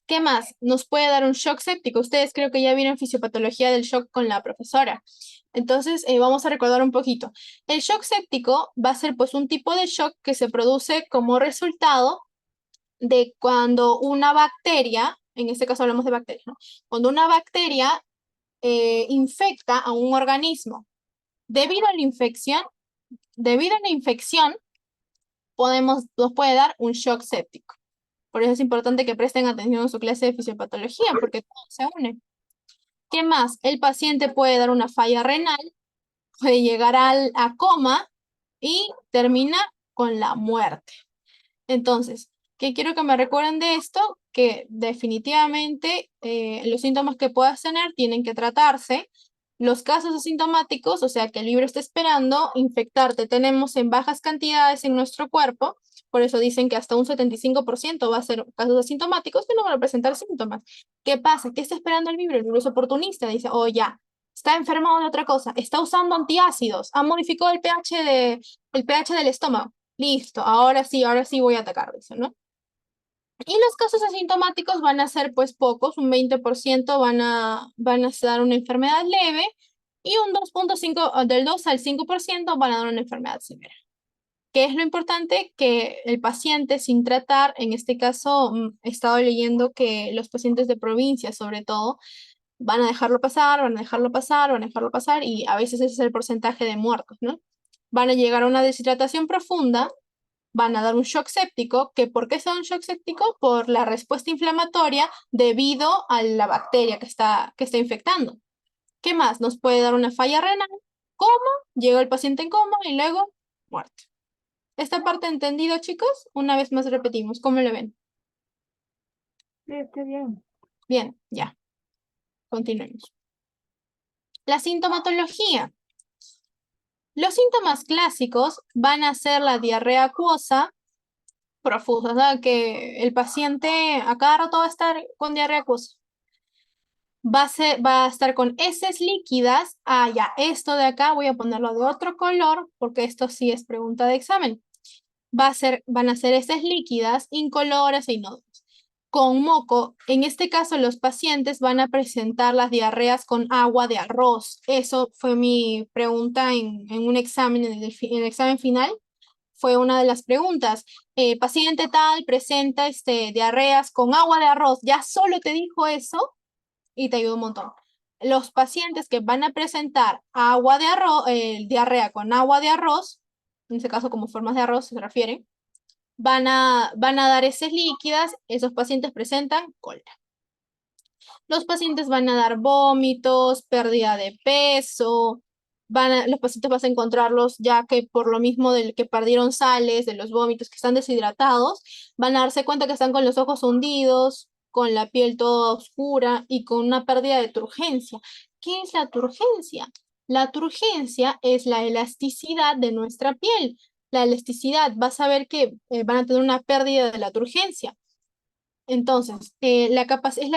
¿Qué más? Nos puede dar un shock séptico. Ustedes creo que ya vieron fisiopatología del shock con la profesora. Entonces, vamos a recordar un poquito. El shock séptico va a ser pues un tipo de shock que se produce como resultado de cuando una bacteria, en este caso hablamos de bacterias, ¿no? Cuando una bacteria infecta a un organismo. Debido a la infección, nos puede dar un shock séptico. Por eso es importante que presten atención a su clase de fisiopatología, porque todo se une. ¿Qué más? El paciente puede dar una falla renal, puede llegar a coma y termina con la muerte. Entonces, ¿qué quiero que me recuerden de esto? Que definitivamente los síntomas que puedas tener tienen que tratarse. Los casos asintomáticos, o sea que el libro está esperando infectarte, tenemos en bajas cantidades en nuestro cuerpo, por eso dicen que hasta un 75% va a ser casos asintomáticos que no van a presentar síntomas. ¿Qué pasa? ¿Qué está esperando el libro? El libro es oportunista, dice, oh ya, está enfermado de otra cosa, está usando antiácidos, ha modificado el pH del estómago. Listo, ahora sí voy a atacar, dice, ¿no? Y los casos asintomáticos van a ser pues pocos, un 20% van a dar una enfermedad leve y un 2.5, del 2 al 5% van a dar una enfermedad severa. ¿Qué es lo importante? Que el paciente sin tratar, en este caso he estado leyendo que los pacientes de provincia sobre todo, van a dejarlo pasar, van a dejarlo pasar, van a dejarlo pasar y a veces ese es el porcentaje de muertos, ¿no? Van a llegar a una deshidratación profunda, van a dar un shock séptico, que ¿por qué es un shock séptico? Por la respuesta inflamatoria debido a la bacteria que está infectando. ¿Qué más? Nos puede dar una falla renal, coma, llega el paciente en coma y luego muerte. ¿Esta parte entendido, chicos? Una vez más repetimos, ¿cómo lo ven? Sí, está bien. Bien, ya. Continuemos. La sintomatología. Los síntomas clásicos van a ser la diarrea acuosa profusa, ¿verdad? Que el paciente a cada rato va a estar con diarrea acuosa. Va a estar con heces líquidas. Ah, ya, esto de acá voy a ponerlo de otro color porque esto sí es pregunta de examen. Van a ser heces líquidas, incoloras e inodores. Con moco, en este caso los pacientes van a presentar las diarreas con agua de arroz. Eso fue mi pregunta en un examen, en el examen final. Fue una de las preguntas. Paciente tal presenta diarreas con agua de arroz. Ya solo te dijo eso y te ayudó un montón. Los pacientes que van a presentar agua de arroz, diarrea con agua de arroz, en este caso como formas de arroz se refieren, van a dar heces líquidas, esos pacientes presentan cólera. Los pacientes van a dar vómitos, pérdida de peso, los pacientes vas a encontrarlos ya que por lo mismo del que perdieron sales, de los vómitos, que están deshidratados, van a darse cuenta que están con los ojos hundidos, con la piel toda oscura y con una pérdida de turgencia. ¿Qué es la turgencia? La turgencia es la elasticidad de nuestra piel. La elasticidad, vas a ver que van a tener una pérdida de la turgencia. Entonces, es la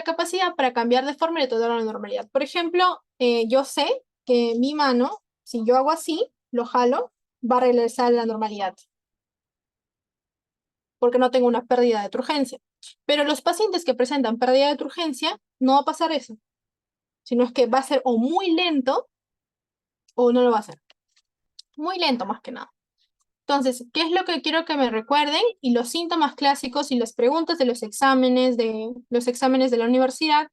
capacidad para cambiar de forma y retornar a la normalidad. Por ejemplo, yo sé que mi mano, si yo hago así, lo jalo, va a regresar a la normalidad, porque no tengo una pérdida de turgencia. Pero los pacientes que presentan pérdida de turgencia, no va a pasar eso, sino es que va a ser o muy lento o no lo va a hacer. Muy lento más que nada. Entonces, ¿qué es lo que quiero que me recuerden? Y los síntomas clásicos y las preguntas de los exámenes de la universidad,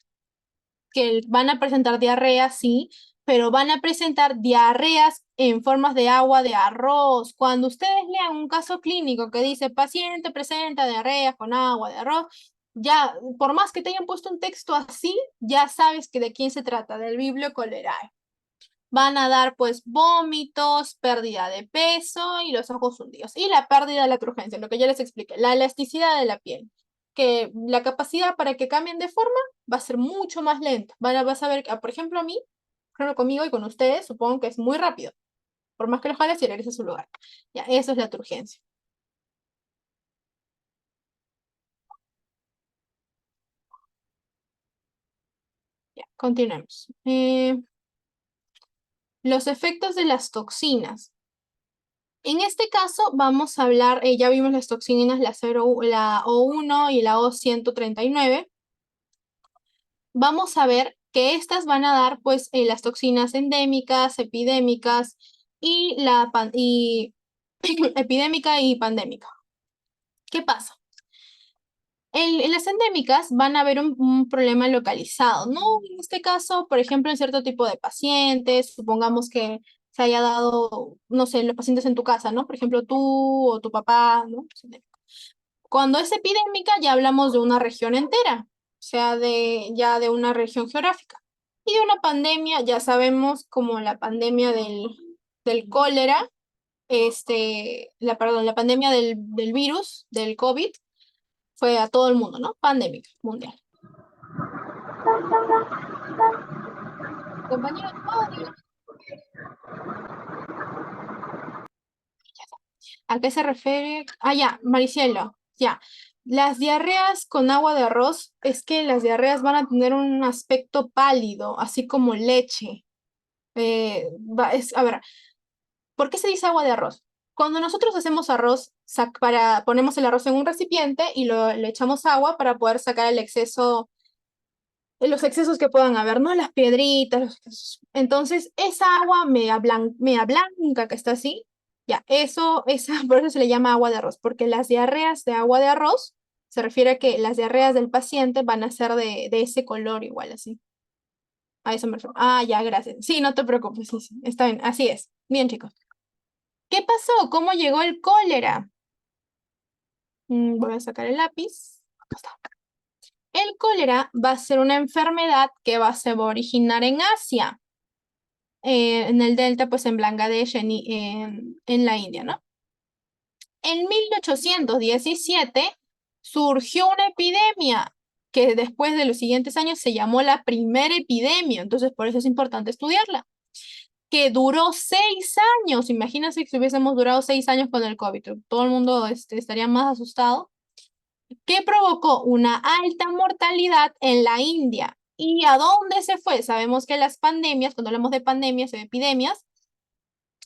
que van a presentar diarrea, sí, pero van a presentar diarreas en formas de agua de arroz. Cuando ustedes lean un caso clínico que dice paciente presenta diarreas con agua de arroz, ya, por más que te hayan puesto un texto así, ya sabes que de quién se trata, del Biblio Cholerae. Van a dar pues vómitos, pérdida de peso y los ojos hundidos. Y la pérdida de la turgencia, lo que ya les expliqué, la elasticidad de la piel, que la capacidad para que cambien de forma va a ser mucho más lenta. Vas a ver, por ejemplo, a mí, por ejemplo, conmigo y con ustedes, supongo que es muy rápido. Por más que lo jales y regrese a su lugar. Ya, eso es la turgencia. Ya, continuemos. Los efectos de las toxinas. En este caso vamos a hablar, ya vimos las toxinas, la O1 y la O139. Vamos a ver que estas van a dar pues las toxinas endémicas, epidémicas y epidémica y pandémica. ¿Qué pasa? En las endémicas van a haber un problema localizado, ¿no? En este caso, por ejemplo, en cierto tipo de pacientes, supongamos que se haya dado, no sé, los pacientes en tu casa, ¿no? Por ejemplo, tú o tu papá, ¿no? Cuando es epidémica ya hablamos de una región entera, o sea, ya de una región geográfica. Y de una pandemia, ya sabemos como la pandemia del cólera, perdón, la pandemia del virus, del COVID, fue a todo el mundo, ¿no? Pandémica mundial. Compañeros, ¿a qué se refiere? Ah, ya, Maricielo, ya. Las diarreas con agua de arroz, es que las diarreas van a tener un aspecto pálido, así como leche. A ver, ¿por qué se dice agua de arroz? Cuando nosotros hacemos arroz, ponemos el arroz en un recipiente y le echamos agua para poder sacar el exceso, los excesos que puedan haber, ¿no? Las piedritas, los excesos. Entonces, esa agua media blanca que está así, ya, por eso se le llama agua de arroz, porque las diarreas de agua de arroz se refiere a que las diarreas del paciente van a ser de ese color igual, así. A eso me refiero. Ah, ya, gracias. Sí, no te preocupes, sí, sí, está bien, así es. Bien, chicos. ¿Qué pasó? ¿Cómo llegó el cólera? Voy a sacar el lápiz. Acá está. El cólera va a ser una enfermedad que se va a originar en Asia, en el delta, pues en Bangladesh, en la India, ¿no? En 1817 surgió una epidemia que después de los siguientes años se llamó la primera epidemia, entonces por eso es importante estudiarla, que duró 6 años. Imagínense que si hubiésemos durado 6 años con el COVID, todo el mundo estaría más asustado, que provocó una alta mortalidad en la India. ¿Y a dónde se fue? Sabemos que las pandemias, cuando hablamos de pandemias o de epidemias,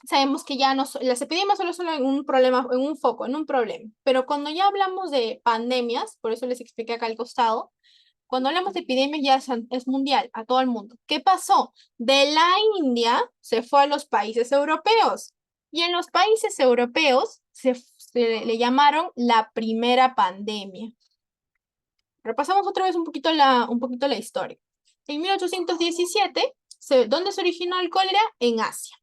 sabemos que ya no, las epidemias solo son en un problema, en un foco, en un problema. Pero cuando ya hablamos de pandemias, por eso les expliqué acá al costado, cuando hablamos de epidemias ya es mundial, a todo el mundo. ¿Qué pasó? De la India se fue a los países europeos. Y en los países europeos se le llamaron la primera pandemia. Repasamos otra vez un poquito la historia. En 1817, ¿dónde se originó el cólera? En Asia,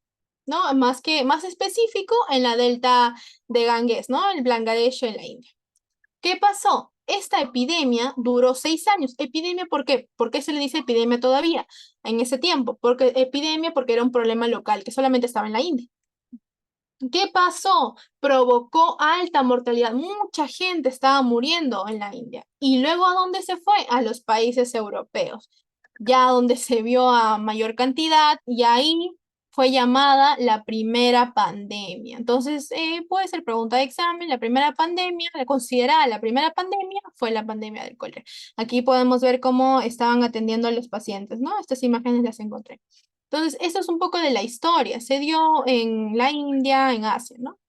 ¿no? Más específico en la delta de Ganges, ¿no? El Bangladesh en la India. ¿Qué pasó? Esta epidemia duró 6 años. ¿Epidemia por qué? ¿Por qué se le dice epidemia todavía en ese tiempo? Porque epidemia porque era un problema local que solamente estaba en la India. ¿Qué pasó? Provocó alta mortalidad. Mucha gente estaba muriendo en la India. ¿Y luego a dónde se fue? A los países europeos, ya donde se vio a mayor cantidad y ahí fue llamada la primera pandemia. Entonces, puede ser pregunta de examen, la primera pandemia, la considerada la primera pandemia fue la pandemia del cólera. Aquí podemos ver cómo estaban atendiendo a los pacientes, ¿no? Estas imágenes las encontré. Entonces, esto es un poco de la historia. Se dio en la India, en Asia, ¿no?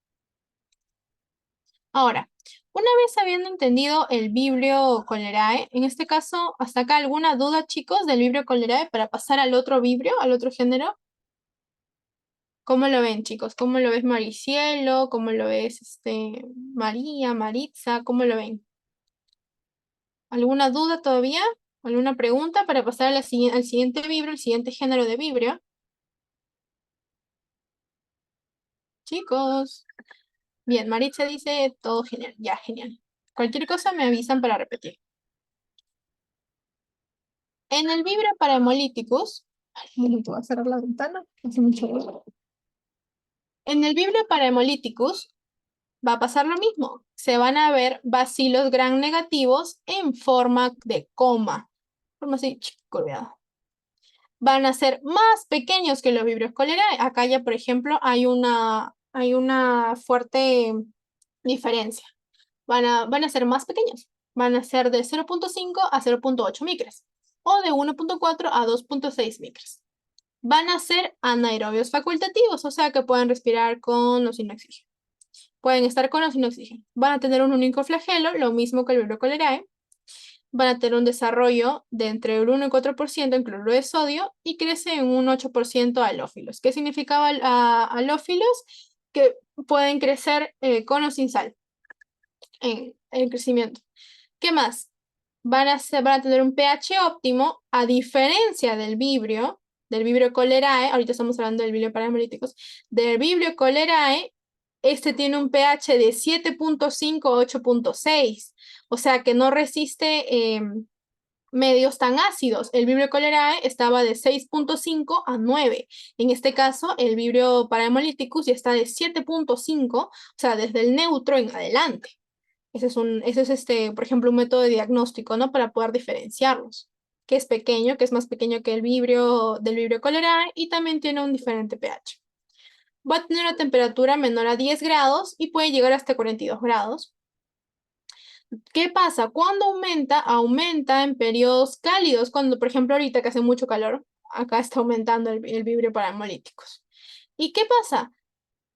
Ahora, una vez habiendo entendido el Vibrio Cholerae, en este caso, hasta acá, ¿alguna duda, chicos, del Vibrio Cholerae para pasar al otro Vibrio, al otro género? ¿Cómo lo ven, chicos? ¿Cómo lo ves, Maricielo? ¿Cómo lo ves, María, Maritza? ¿Cómo lo ven? ¿Alguna duda todavía? ¿Alguna pregunta para pasar a al siguiente Vibrio, el siguiente género de Vibrio? Chicos. Bien, Maritza dice todo genial. Ya, genial. Cualquier cosa me avisan para repetir. En el Vibrio Parahemolyticus, un momento, voy a cerrar la ventana, hace mucho ruido. En el Vibrio Parahemolyticus va a pasar lo mismo. Se van a ver bacilos gram negativos en forma de coma. Forma así, curveada. Van a ser más pequeños que los Vibrios Cholerae. Acá ya, por ejemplo, hay una fuerte diferencia. Van a ser más pequeños. Van a ser de 0.5 a 0.8 micras o de 1.4 a 2.6 micras. Van a ser anaerobios facultativos, o sea que pueden respirar con o sin oxígeno. Pueden estar con o sin oxígeno. Van a tener un único flagelo, lo mismo que el Vibrio cholerae. Van a tener un desarrollo de entre el 1 y 4% en cloruro de sodio y crece en un 8% halófilos. ¿Qué significaba halófilos? Que pueden crecer con o sin sal en el crecimiento. ¿Qué más? Van a tener un pH óptimo, a diferencia del Vibrio cholerae, ahorita estamos hablando del Vibrio Parahemolyticus, del Vibrio cholerae, este tiene un pH de 7.5 a 8.6, o sea que no resiste medios tan ácidos. El Vibrio cholerae estaba de 6.5 a 9. En este caso, el Vibrio Parahemolyticus ya está de 7.5, o sea, desde el neutro en adelante. Ese es, por ejemplo, un método de diagnóstico, ¿no? Para poder diferenciarlos. Que es pequeño, que es más pequeño que el Vibrio del Vibrio cholerae y también tiene un diferente pH. Va a tener una temperatura menor a 10 grados y puede llegar hasta 42 grados. ¿Qué pasa? Cuando aumenta en periodos cálidos, cuando, por ejemplo, ahorita que hace mucho calor, acá está aumentando el Vibrio Parahemolyticus. ¿Y qué pasa?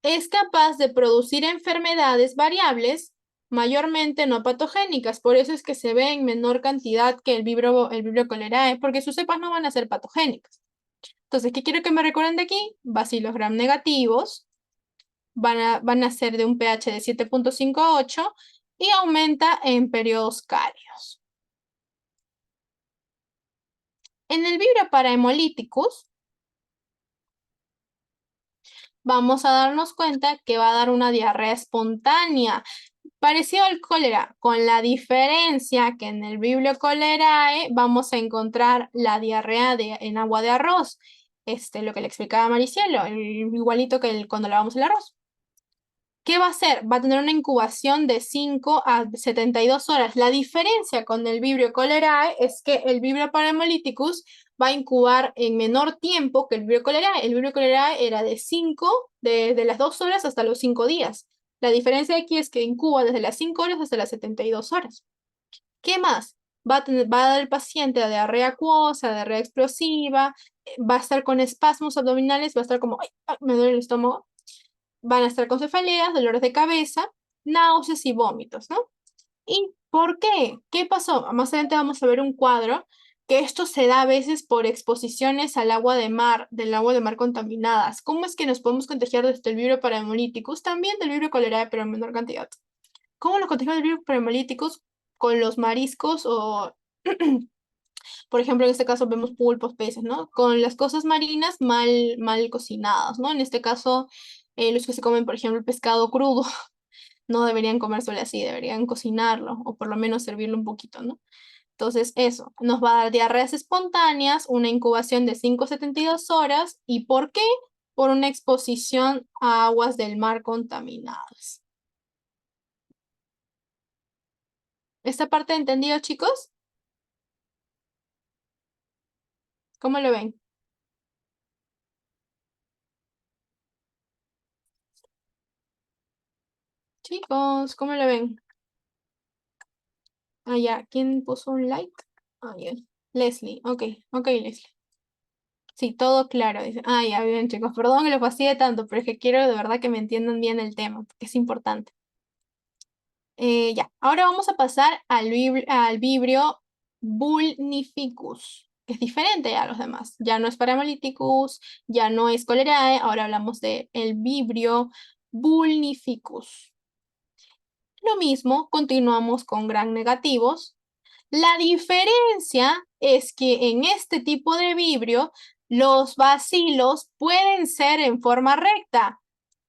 Es capaz de producir enfermedades variables, mayormente no patogénicas. Por eso es que se ve en menor cantidad que el Vibrio cholerae, porque sus cepas no van a ser patogénicas. Entonces, ¿qué quiero que me recuerden de aquí? Bacilos gram negativos, van a ser de un pH de 7.5 a 8 y aumenta en periodos cálidos. En el Vibrio Parahemolyticus, vamos a darnos cuenta que va a dar una diarrea espontánea, parecido al cólera, con la diferencia que en el Vibrio cholerae vamos a encontrar la diarrea en agua de arroz, lo que le explicaba Maricielo, igualito que cuando lavamos el arroz. ¿Qué va a hacer? Va a tener una incubación de 5 a 72 horas. La diferencia con el Vibrio cholerae es que el Vibrio Parahemolyticus va a incubar en menor tiempo que el Vibrio cholerae. El Vibrio cholerae era de las 2 horas hasta los 5 días. La diferencia aquí es que incuba desde las 5 horas hasta las 72 horas. ¿Qué más? Va a dar el paciente a diarrea acuosa, diarrea explosiva, va a estar con espasmos abdominales, va a estar como, ay, me duele el estómago. Van a estar con cefaleas, dolores de cabeza, náuseas y vómitos, ¿no? ¿Y por qué? ¿Qué pasó? Más adelante vamos a ver un cuadro que esto se da a veces por exposiciones al agua de mar, del agua de mar contaminadas. ¿Cómo es que nos podemos contagiar desde el Vibrio Parahemolyticus? También del Vibrio cholerae, pero en menor cantidad. ¿Cómo nos contagiamos del Vibrio Parahemolyticus? Con los mariscos o, por ejemplo, en este caso vemos pulpos, peces, ¿no? Con las cosas marinas mal cocinadas, ¿no? En este caso, los que se comen, por ejemplo, el pescado crudo. No deberían comérselo así, deberían cocinarlo o por lo menos servirlo un poquito, ¿no? Entonces, eso nos va a dar diarreas espontáneas, una incubación de 5 a 72 horas. ¿Y por qué? Por una exposición a aguas del mar contaminadas. ¿Esta parte entendido, chicos? ¿Cómo lo ven? Chicos, ¿cómo lo ven? Ah, ya. ¿Quién puso un like? Ah, ya. Leslie. Ok, Leslie. Sí, todo claro. Dice. Ah, ya, bien, chicos. Perdón que lo fastidie tanto, pero es que quiero de verdad que me entiendan bien el tema, porque es importante. Ya, ahora vamos a pasar al vibrio vulnificus, que es diferente a los demás. Ya no es Paramelyticus, ya no es Cholerae, ahora hablamos del vibrio vulnificus. Lo mismo, continuamos con gram negativos. La diferencia es que en este tipo de vibrio, los bacilos pueden ser en forma recta.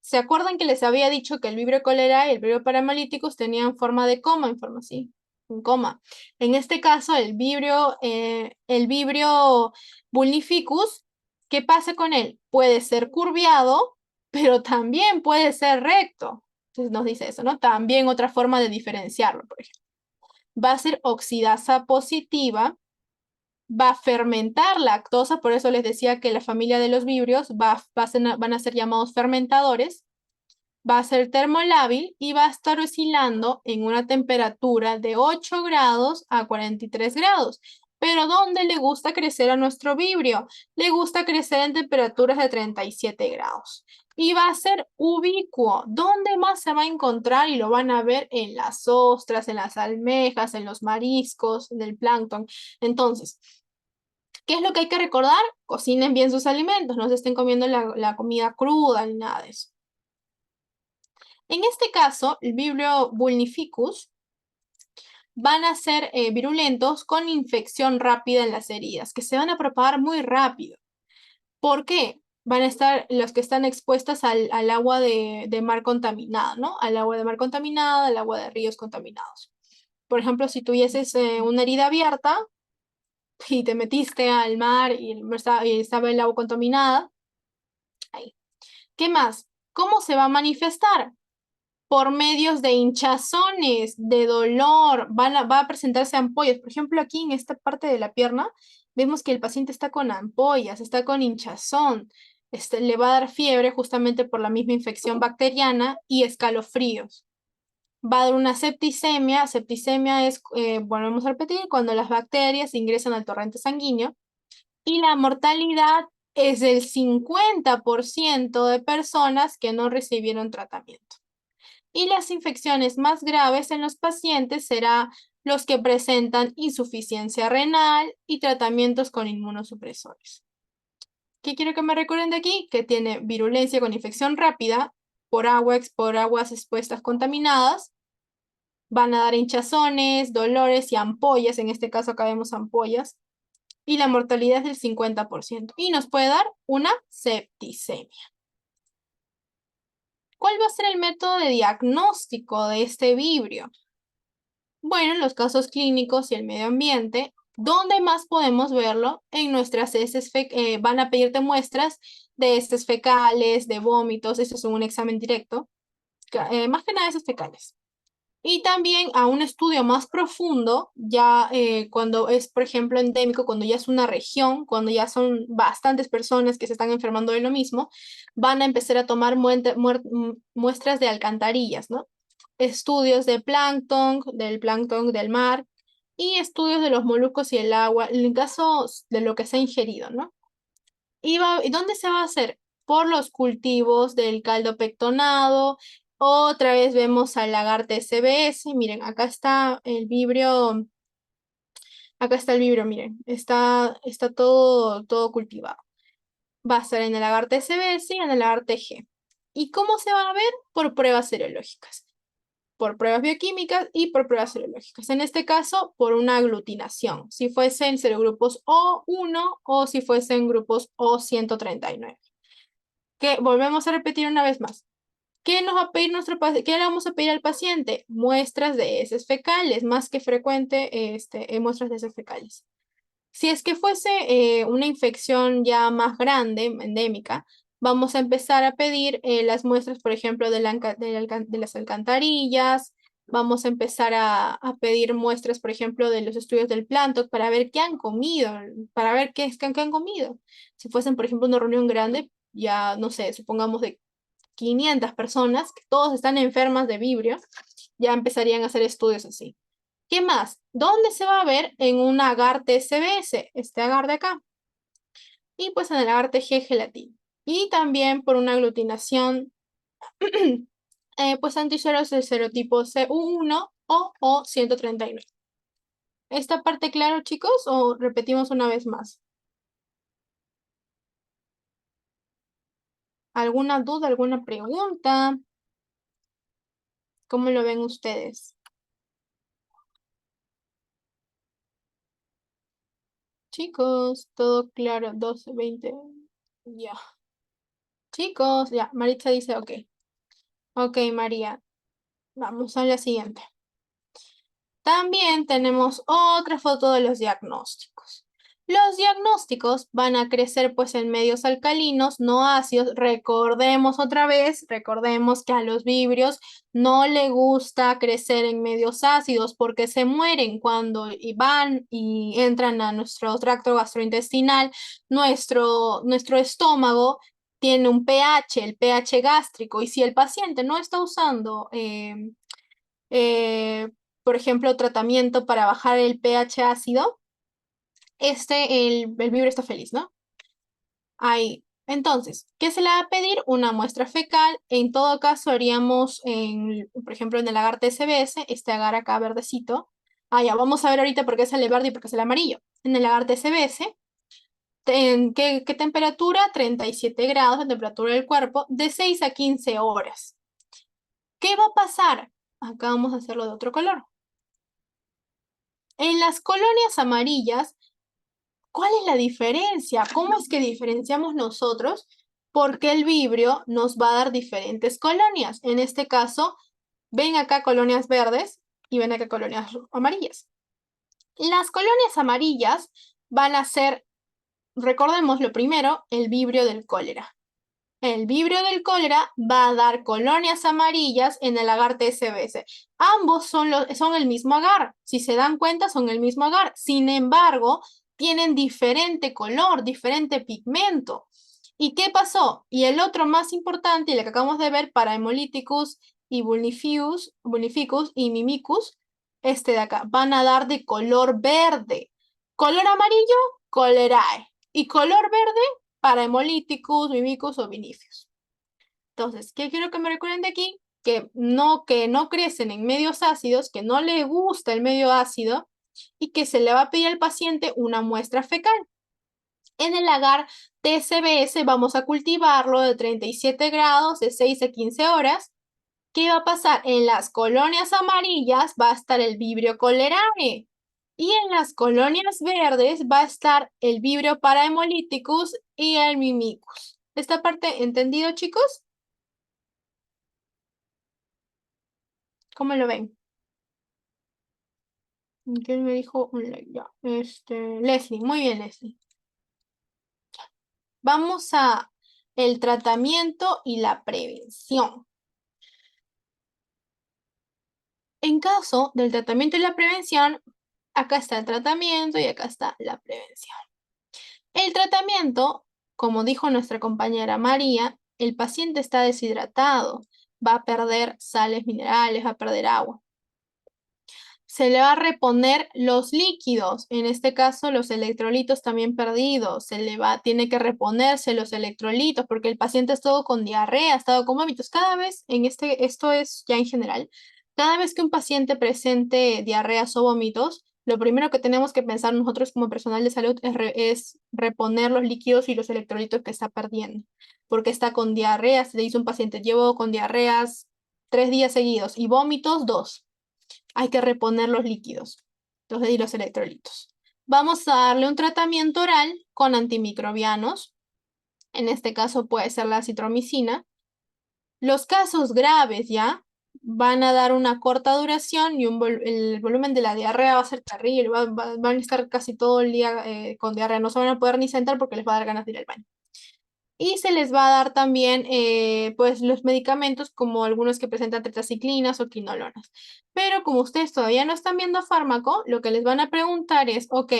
¿Se acuerdan que les había dicho que el vibrio cólera y el vibrio paramolíticos tenían forma de coma, en forma así, un coma? En este caso, el vibrio vulnificus, ¿qué pasa con él? Puede ser curviado, pero también puede ser recto. Entonces nos dice eso, ¿no? También otra forma de diferenciarlo, por ejemplo. Va a ser oxidasa positiva, va a fermentar lactosa, por eso les decía que la familia de los vibrios van a ser llamados fermentadores, va a ser termolábil y va a estar oscilando en una temperatura de 8 grados a 43 grados. Pero ¿dónde le gusta crecer a nuestro vibrio? Le gusta crecer en temperaturas de 37 grados. Y va a ser ubicuo. ¿Dónde más se va a encontrar? Y lo van a ver en las ostras, en las almejas, en los mariscos, en el plancton. Entonces, ¿qué es lo que hay que recordar? Cocinen bien sus alimentos, no se estén comiendo la comida cruda ni nada de eso. En este caso, el vibrio vulnificus van a ser virulentos con infección rápida en las heridas, que se van a propagar muy rápido. ¿Por qué? Van a estar los que están expuestas al agua de mar contaminada, ¿no? Al agua de mar contaminada, al agua de ríos contaminados. Por ejemplo, si tuvieses una herida abierta y te metiste al mar y estaba el agua contaminada, ahí. ¿Qué más? ¿Cómo se va a manifestar? Por medios de hinchazones, de dolor, va a presentarse ampollas. Por ejemplo, aquí en esta parte de la pierna, vemos que el paciente está con ampollas, está con hinchazón, le va a dar fiebre justamente por la misma infección bacteriana y escalofríos. Va a dar una septicemia. Septicemia es, volvemos a repetir, cuando las bacterias ingresan al torrente sanguíneo. Y la mortalidad es del 50% de personas que no recibieron tratamiento. Y las infecciones más graves en los pacientes serán los que presentan insuficiencia renal y tratamientos con inmunosupresores. ¿Qué quiero que me recuerden de aquí? Que tiene virulencia con infección rápida por aguas expuestas contaminadas. Van a dar hinchazones, dolores y ampollas. En este caso acá vemos ampollas. Y la mortalidad es del 50%. Y nos puede dar una septicemia. ¿Cuál va a ser el método de diagnóstico de este vibrio? Bueno, en los casos clínicos y el medio ambiente, ¿dónde más podemos verlo? En nuestras heces, van a pedirte muestras de heces fecales, de vómitos, eso es un examen directo, más que nada heces fecales. Y también a un estudio más profundo, ya cuando es, por ejemplo, endémico, cuando ya es una región, cuando ya son bastantes personas que se están enfermando de lo mismo, van a empezar a tomar muestras de alcantarillas, ¿no? Estudios de del plancton del mar y estudios de los moluscos y el agua, en caso de lo que se ha ingerido, ¿no? ¿Y dónde se va a hacer? Por los cultivos del caldo pectonado. Otra vez vemos al lagarto SBS. Miren, acá está el vibrio, miren, está todo cultivado. Va a estar en el lagarto SBS y en el lagarto G. ¿Y cómo se va a ver? Por pruebas serológicas, por pruebas bioquímicas y por pruebas serológicas. En este caso, por una aglutinación, si fuesen serogrupos O1 o si fuesen grupos O139. Que volvemos a repetir una vez más. ¿Qué nos va a pedir qué le vamos a pedir al paciente? Muestras de heces fecales, más que frecuente muestras de heces fecales. Si es que fuese una infección ya más grande, endémica, vamos a empezar a pedir las muestras, por ejemplo, de las alcantarillas. Vamos a empezar a pedir muestras, por ejemplo, de los estudios del plancton para ver qué han comido, para ver qué han comido. Si fuesen, por ejemplo, una reunión grande, ya no sé, supongamos de 500 personas, que todos están enfermas de vibrio, ya empezarían a hacer estudios así. ¿Qué más? ¿Dónde se va a ver? En un agar TSBS, este agar de acá. Y pues en el agar TG gelatina. Y también por una aglutinación, pues anticeros del serotipo C1 o O139. ¿Esta parte claro, chicos? ¿O repetimos una vez más? ¿Alguna duda, alguna pregunta? ¿Cómo lo ven ustedes? Chicos, todo claro, 12, 20, ya. Chicos, ya, Maritza dice ok. Ok, María, vamos a la siguiente. También tenemos otra foto de los diagnósticos. Los diagnósticos van a crecer pues en medios alcalinos, no ácidos. Recordemos otra vez, recordemos que a los vibrios no le gusta crecer en medios ácidos porque se mueren cuando van y entran a nuestro tracto gastrointestinal. Nuestro estómago tiene un pH, el pH gástrico, y si el paciente no está usando eh, por ejemplo, tratamiento para bajar el pH ácido, el vibrio está feliz, ¿no? Ahí. Entonces, ¿qué se le va a pedir? Una muestra fecal. En todo caso, haríamos, por ejemplo, en el agar TSBS, este agar acá verdecito. Ah, ya, vamos a ver ahorita por qué sale verde y por qué sale amarillo. En el agar TSBS, ¿qué temperatura? 37 grados de temperatura del cuerpo, de 6 a 15 horas. ¿Qué va a pasar? Acá vamos a hacerlo de otro color. En las colonias amarillas, ¿cuál es la diferencia? ¿Cómo es que diferenciamos nosotros? Porque el vibrio nos va a dar diferentes colonias. En este caso, ven acá colonias verdes y ven acá colonias amarillas. Las colonias amarillas van a ser, recordemos lo primero, el vibrio del cólera. El vibrio del cólera va a dar colonias amarillas en el agar TSBS. Ambos son el mismo agar. Si se dan cuenta, son el mismo agar. Sin embargo, tienen diferente color, diferente pigmento. ¿Y qué pasó? Y el otro más importante, el que acabamos de ver para Hemolyticus y Vulnificus y Mimicus, este de acá, van a dar de color verde. Color amarillo, Cholerae. Y color verde, para Hemolyticus, Mimicus o Vinifius. Entonces, ¿qué quiero que me recuerden de aquí? Que no crecen en medios ácidos, que no le gusta el medio ácido y que se le va a pedir al paciente una muestra fecal. En el agar TSBS vamos a cultivarlo de 37 grados de 6 a 15 horas. ¿Qué va a pasar? En las colonias amarillas va a estar el vibrio cholerae. Y en las colonias verdes va a estar el vibrio parahemolyticus y el mimicus. ¿Esta parte entendido, chicos? ¿Cómo lo ven? ¿Quién me dijo? Ya. Leslie, muy bien, Leslie. Vamos a el tratamiento y la prevención. En caso del tratamiento y la prevención, acá está el tratamiento y acá está la prevención. El tratamiento, como dijo nuestra compañera María, el paciente está deshidratado, va a perder sales minerales, va a perder agua. Se le va a reponer los líquidos, en este caso los electrolitos también perdidos, tiene que reponerse los electrolitos porque el paciente ha estado con diarrea, ha estado con vómitos. Cada vez, esto es ya en general, cada vez que un paciente presente diarreas o vómitos, lo primero que tenemos que pensar nosotros como personal de salud es reponer los líquidos y los electrolitos que está perdiendo, porque está con diarreas. Le dice un paciente, llevo con diarreas 3 días seguidos y vómitos 2. Hay que reponer los líquidos, y los electrolitos. Vamos a darle un tratamiento oral con antimicrobianos. En este caso puede ser la citromicina. Los casos graves, ¿ya? Van a dar una corta duración y el volumen de la diarrea va a ser terrible, van a estar casi todo el día con diarrea, no se van a poder ni sentar porque les va a dar ganas de ir al baño. Y se les va a dar también pues los medicamentos como algunos que presentan tetraciclinas o quinolonas. Pero como ustedes todavía no están viendo fármaco, lo que les van a preguntar es, ok,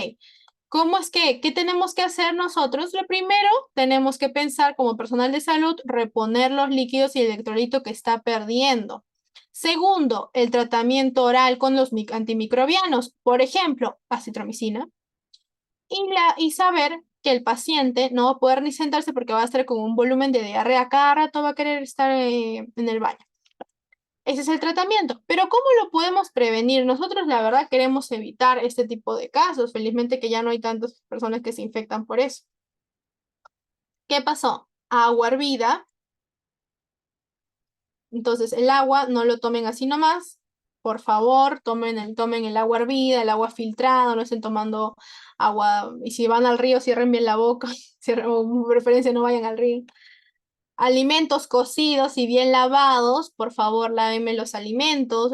¿cómo es que, qué tenemos que hacer nosotros? Lo primero, tenemos que pensar como personal de salud, reponer los líquidos y el electrolito que está perdiendo. Segundo, el tratamiento oral con los antimicrobianos, por ejemplo, acitromicina. Y saber que el paciente no va a poder ni sentarse porque va a estar con un volumen de diarrea cada rato, va a querer estar en el baño. Ese es el tratamiento. Pero ¿cómo lo podemos prevenir? Nosotros, la verdad, queremos evitar este tipo de casos. Felizmente que ya no hay tantas personas que se infectan por eso. ¿Qué pasó? Agua hervida. Entonces, el agua no lo tomen así nomás. Por favor, tomen el agua hervida, el agua filtrada, no estén tomando agua. Y si van al río, cierren bien la boca. O de preferencia no vayan al río. Alimentos cocidos y bien lavados, por favor, lávenme los alimentos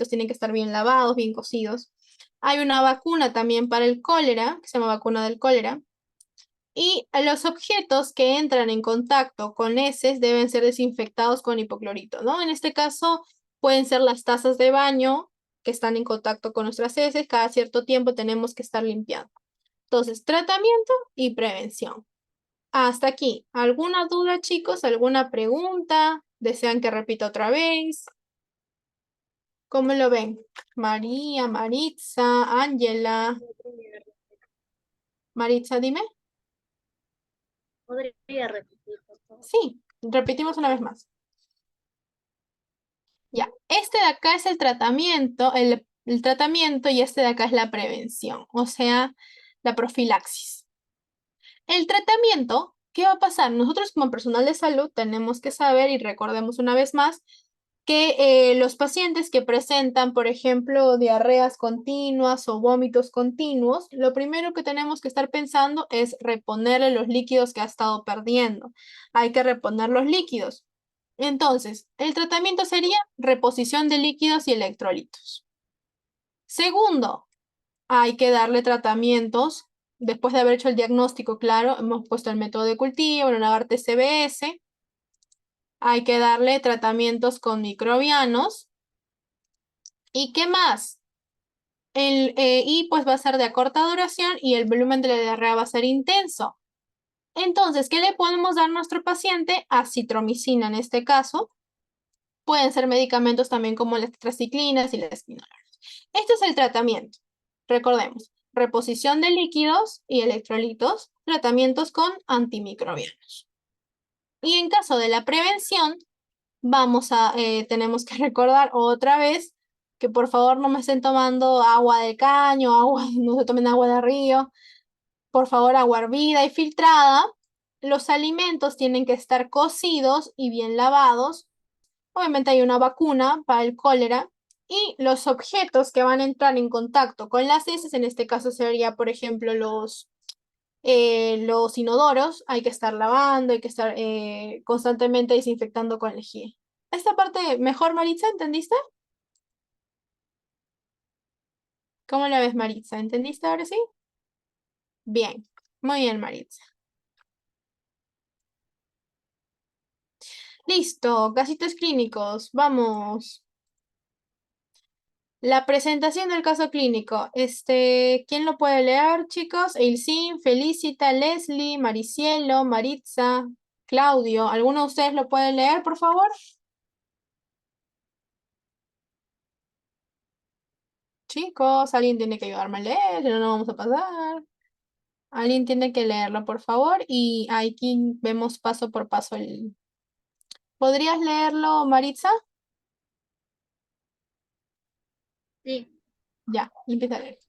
tienen que estar bien lavados, bien cocidos. Hay una vacuna también para el cólera, que se llama vacuna del cólera, y los objetos que entran en contacto con heces deben ser desinfectados con hipoclorito, ¿no? En este caso, pueden ser las tazas de baño que están en contacto con nuestras heces, cada cierto tiempo tenemos que estar limpiando. Entonces, tratamiento y prevención. Hasta aquí. ¿Alguna duda, chicos? ¿Alguna pregunta? ¿Desean que repita otra vez? ¿Cómo lo ven? María, Maritza, Ángela. Maritza, dime. ¿Podría repetir, por favor? Sí, repetimos una vez más. Ya, este de acá es el tratamiento, el tratamiento y este de acá es la prevención, o sea, la profilaxis. El tratamiento, ¿qué va a pasar? Nosotros como personal de salud tenemos que saber y recordemos una vez más que los pacientes que presentan, por ejemplo, diarreas continuas o vómitos continuos, lo primero que tenemos que estar pensando es reponerle los líquidos que ha estado perdiendo. Hay que reponer los líquidos. Entonces, el tratamiento sería reposición de líquidos y electrolitos. Segundo, hay que darle tratamientos. Después de haber hecho el diagnóstico, claro, hemos puesto el método de cultivo, el Navarre CBS. Hay que darle tratamientos con microbianos. ¿Y qué más? Y pues va a ser de a corta duración y el volumen de la diarrea va a ser intenso. Entonces, ¿qué le podemos dar a nuestro paciente? Acitromicina en este caso. Pueden ser medicamentos también como las tetraciclinas y las quinolonas. Este es el tratamiento. Recordemos, reposición de líquidos y electrolitos, tratamientos con antimicrobianos. Y en caso de la prevención, tenemos que recordar otra vez que por favor no me estén tomando agua de caño, no se tomen agua de río, por favor agua hervida y filtrada. Los alimentos tienen que estar cocidos y bien lavados. Obviamente hay una vacuna para el cólera y los objetos que van a entrar en contacto con las heces, en este caso sería, por ejemplo, los inodoros, hay que estar lavando, hay que estar constantemente desinfectando con lejía. Esta parte mejor, Maritza, ¿entendiste? ¿Cómo la ves, Maritza? ¿Entendiste ahora sí? Bien, muy bien, Maritza. Listo, casitos clínicos, vamos. La presentación del caso clínico. ¿Quién lo puede leer, chicos? Ilsin, Felicita, Leslie, Maricielo, Maritza, Claudio. ¿Alguno de ustedes lo puede leer, por favor? Chicos, alguien tiene que ayudarme a leer, si no, no vamos a pasar. Alguien tiene que leerlo, por favor, y aquí vemos paso por paso el... ¿Podrías leerlo, Maritza? Sí. Ya, empieza a leer.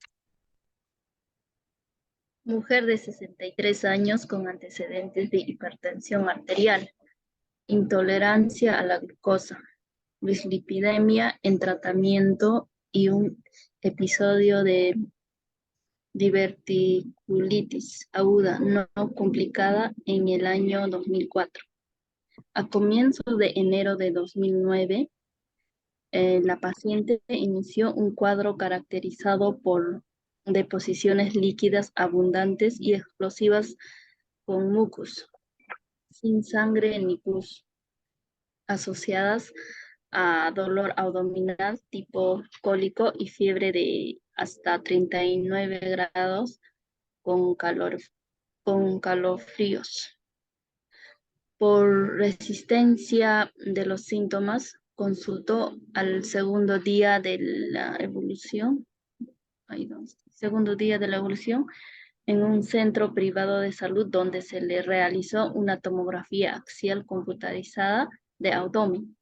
Mujer de 63 años con antecedentes de hipertensión arterial, intolerancia a la glucosa, dislipidemia en tratamiento y un episodio de diverticulitis aguda no complicada en el año 2004. A comienzos de enero de 2009, la paciente inició un cuadro caracterizado por deposiciones líquidas abundantes y explosivas con mucus, sin sangre ni pus, asociadas a dolor abdominal tipo cólico y fiebre de hasta 39 grados con calofríos. Por resistencia de los síntomas, consultó al segundo día de la evolución, en un centro privado de salud donde se le realizó una tomografía axial computarizada de abdomen,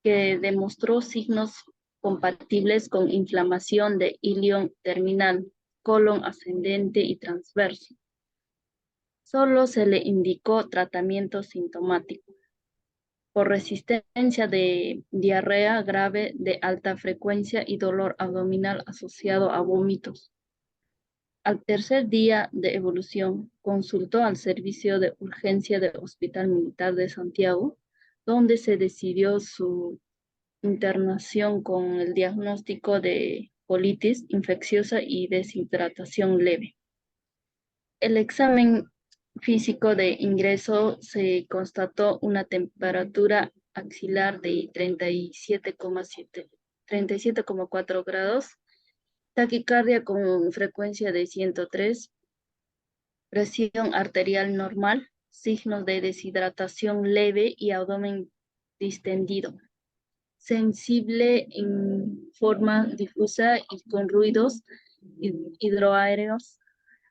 que demostró signos compatibles con inflamación de ilion terminal, colon ascendente y transverso. Solo se le indicó tratamiento sintomático por resistencia de diarrea grave de alta frecuencia y dolor abdominal asociado a vómitos. Al tercer día de evolución, consultó al servicio de urgencia del Hospital Militar de Santiago, donde se decidió su internación con el diagnóstico de colitis infecciosa y deshidratación leve. El examen físico de ingreso se constató una temperatura axilar de 37,4 grados, taquicardia con frecuencia de 103, presión arterial normal, signos de deshidratación leve y abdomen distendido, sensible en forma difusa y con ruidos hidroaéreos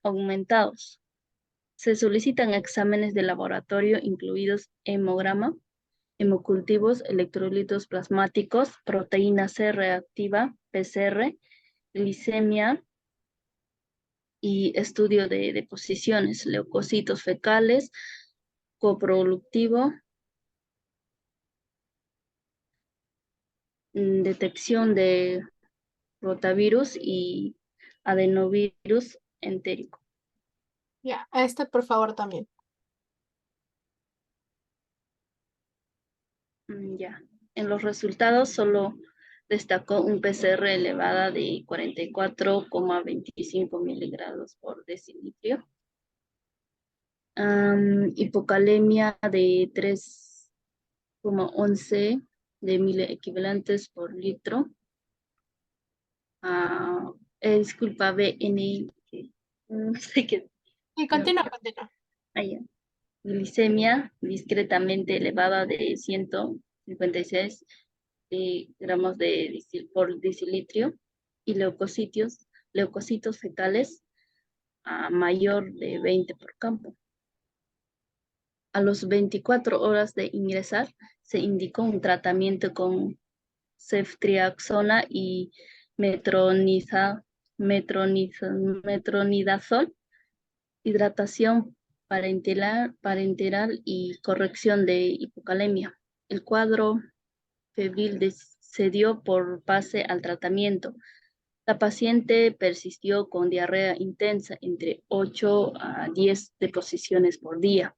aumentados. Se solicitan exámenes de laboratorio incluidos hemograma, hemocultivos, electrolitos plasmáticos, proteína C reactiva, PCR, glicemia y estudio de deposiciones, leucocitos fecales, coproductivo, detección de rotavirus y adenovirus entérico. Ya, por favor también. Ya. En los resultados solo destacó un PCR elevada de 44,25 miligramos por decilitro, hipocalemia de 3,11 de miliequivalentes por litro, disculpa, BN, no sé qué. Y continúa. Glicemia discretamente elevada de 156 gramos por decilitro y leucocitos fecales a mayor de 20 por campo. A los 24 horas de ingresar se indicó un tratamiento con ceftriaxona y metronidazol, hidratación parenteral y corrección de hipocalemia. El cuadro febril se dio por pase al tratamiento. La paciente persistió con diarrea intensa entre 8 a 10 deposiciones por día,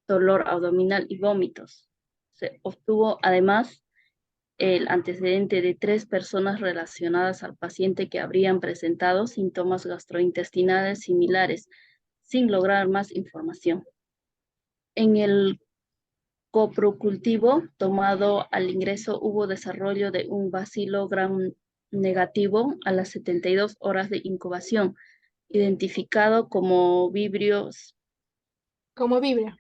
dolor abdominal y vómitos. Se obtuvo además el antecedente de 3 personas relacionadas al paciente que habrían presentado síntomas gastrointestinales similares, sin lograr más información. En el coprocultivo tomado al ingreso hubo desarrollo de un bacilo gram negativo a las 72 horas de incubación, identificado como Vibrio. Como Vibrio.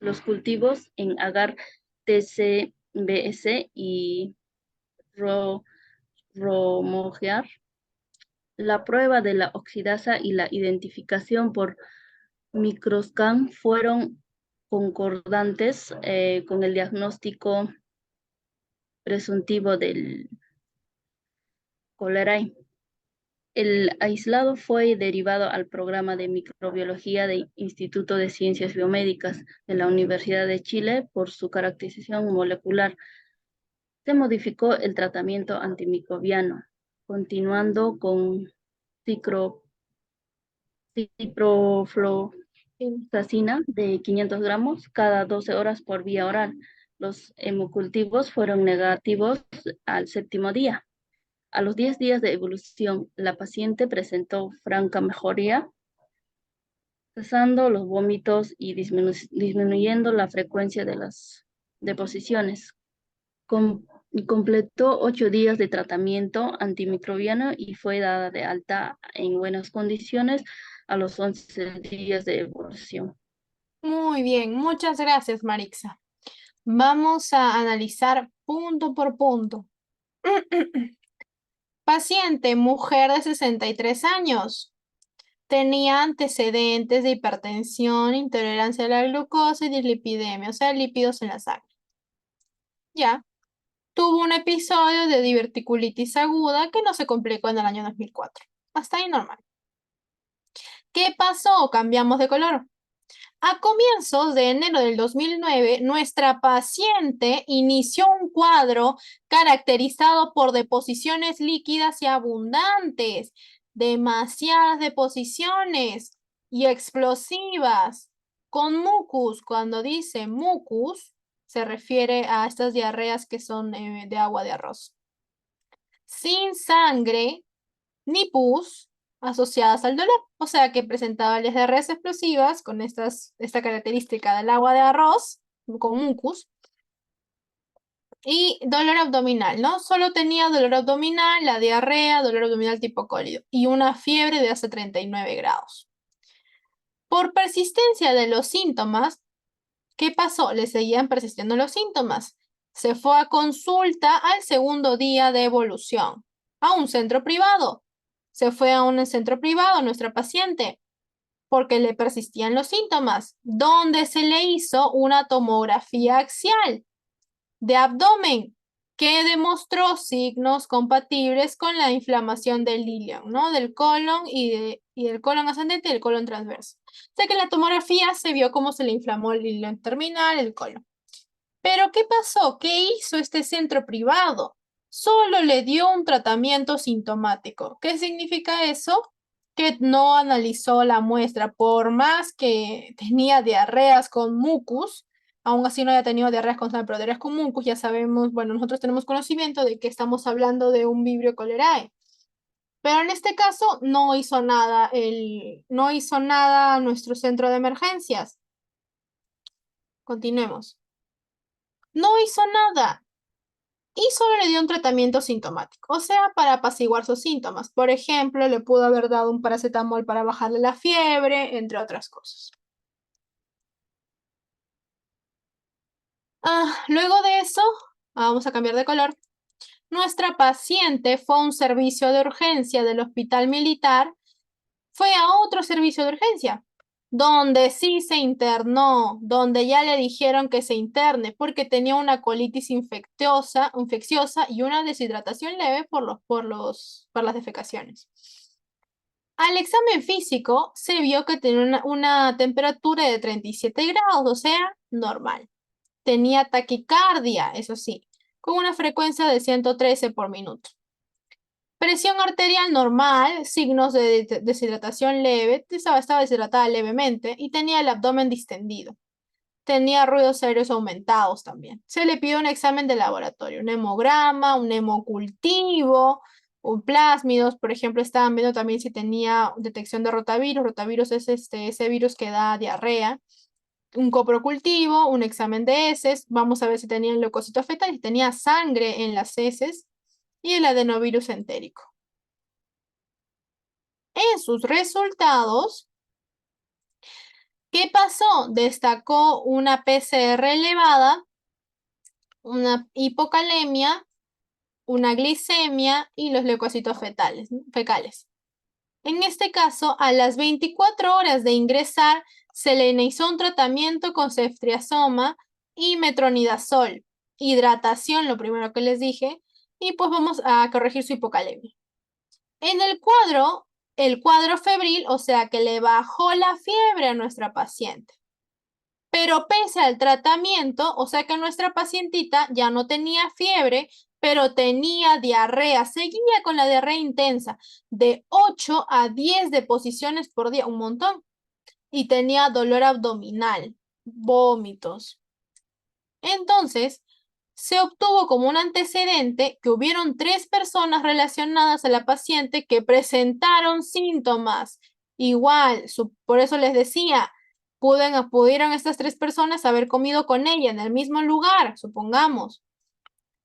Los cultivos en agar TCBS y Romogear. La prueba de la oxidasa y la identificación por microscan fueron concordantes con el diagnóstico presuntivo del cólera. El aislado fue derivado al programa de microbiología del Instituto de Ciencias Biomédicas de la Universidad de Chile por su caracterización molecular. Se modificó el tratamiento antimicrobiano, continuando con ciprofloxacin Tacina de 500 gramos cada 12 horas por vía oral. Los hemocultivos fueron negativos al 7º día. A los 10 días de evolución, la paciente presentó franca mejoría, cesando los vómitos y disminuyendo la frecuencia de las deposiciones. Completó 8 días de tratamiento antimicrobiano y fue dada de alta en buenas condiciones a los 11 días de evolución. Muy bien, muchas gracias, Marixa. Vamos a analizar punto por punto. Paciente, mujer de 63 años. Tenía antecedentes de hipertensión, intolerancia a la glucosa y dislipidemia, o sea, lípidos en la sangre. Ya. Tuvo un episodio de diverticulitis aguda que no se complicó en el año 2004. Hasta ahí normal. ¿Qué pasó? Cambiamos de color. A comienzos de enero del 2009, nuestra paciente inició un cuadro caracterizado por deposiciones líquidas y abundantes, demasiadas deposiciones y explosivas, con mucus. Cuando dice mucus, se refiere a estas diarreas que son de agua de arroz. Sin sangre ni pus asociadas al dolor, o sea que presentaba las diarreas explosivas con esta característica del agua de arroz, con mucus, y dolor abdominal, ¿no? Solo tenía dolor abdominal, la diarrea, dolor abdominal tipo cólido, y una fiebre de hasta 39 grados. Por persistencia de los síntomas, ¿qué pasó? Le seguían persistiendo los síntomas. Se fue a consulta al 2º día de evolución, a un centro privado. Se fue a un centro privado nuestra paciente porque le persistían los síntomas, donde se le hizo una tomografía axial de abdomen que demostró signos compatibles con la inflamación del ilion, ¿no? Del colon y del colon ascendente y del colon transverso. O sea que en la tomografía se vio cómo se le inflamó el ilion terminal, el colon. Pero ¿qué pasó? ¿Qué hizo este centro privado? Solo le dio un tratamiento sintomático. ¿Qué significa eso? Que no analizó la muestra, por más que tenía diarreas con mucus, aún así no haya tenido diarreas con sangre, pero diarreas con mucus, ya sabemos, bueno, nosotros tenemos conocimiento de que estamos hablando de un Vibrio cholerae. Pero en este caso no hizo nada, no hizo nada nuestro centro de emergencias. Continuemos. No hizo nada. Y solo le dio un tratamiento sintomático, o sea, para apaciguar sus síntomas. Por ejemplo, le pudo haber dado un paracetamol para bajarle la fiebre, entre otras cosas. Luego de eso, vamos a cambiar de color. Nuestra paciente fue a un servicio de urgencia del hospital militar, fue a otro servicio de urgencia, donde sí se internó, donde ya le dijeron que se interne porque tenía una colitis infecciosa y una deshidratación leve por las defecaciones. Al examen físico se vio que tenía una temperatura de 37 grados, o sea, normal. Tenía taquicardia, eso sí, con una frecuencia de 113 por minuto. Presión arterial normal, signos de deshidratación leve, estaba deshidratada levemente y tenía el abdomen distendido. Tenía ruidos aéreos aumentados también. Se le pidió un examen de laboratorio, un hemograma, un hemocultivo, un plásmidos, por ejemplo, estaban viendo también si tenía detección de rotavirus. Rotavirus es ese virus que da diarrea. Un coprocultivo, un examen de heces. Vamos a ver si tenía el leucocito fetal, si tenía sangre en las heces y el adenovirus entérico. En sus resultados, ¿qué pasó? Destacó una PCR elevada, una hipocalemia, una glicemia y los leucocitos fecales. En este caso, a las 24 horas de ingresar, se le inició un tratamiento con ceftriaxona y metronidazol. Hidratación, lo primero que les dije, y pues vamos a corregir su hipocalemia. En el cuadro febril, o sea que le bajó la fiebre a nuestra paciente. Pero pese al tratamiento, o sea que nuestra pacientita ya no tenía fiebre, pero tenía diarrea, seguía con la diarrea intensa, de 8 a 10 deposiciones por día, un montón. y tenía dolor abdominal, vómitos. Entonces, se obtuvo como un antecedente que hubieron 3 personas relacionadas a la paciente que presentaron síntomas. Igual, por eso les decía, pudieron estas 3 personas haber comido con ella en el mismo lugar, supongamos.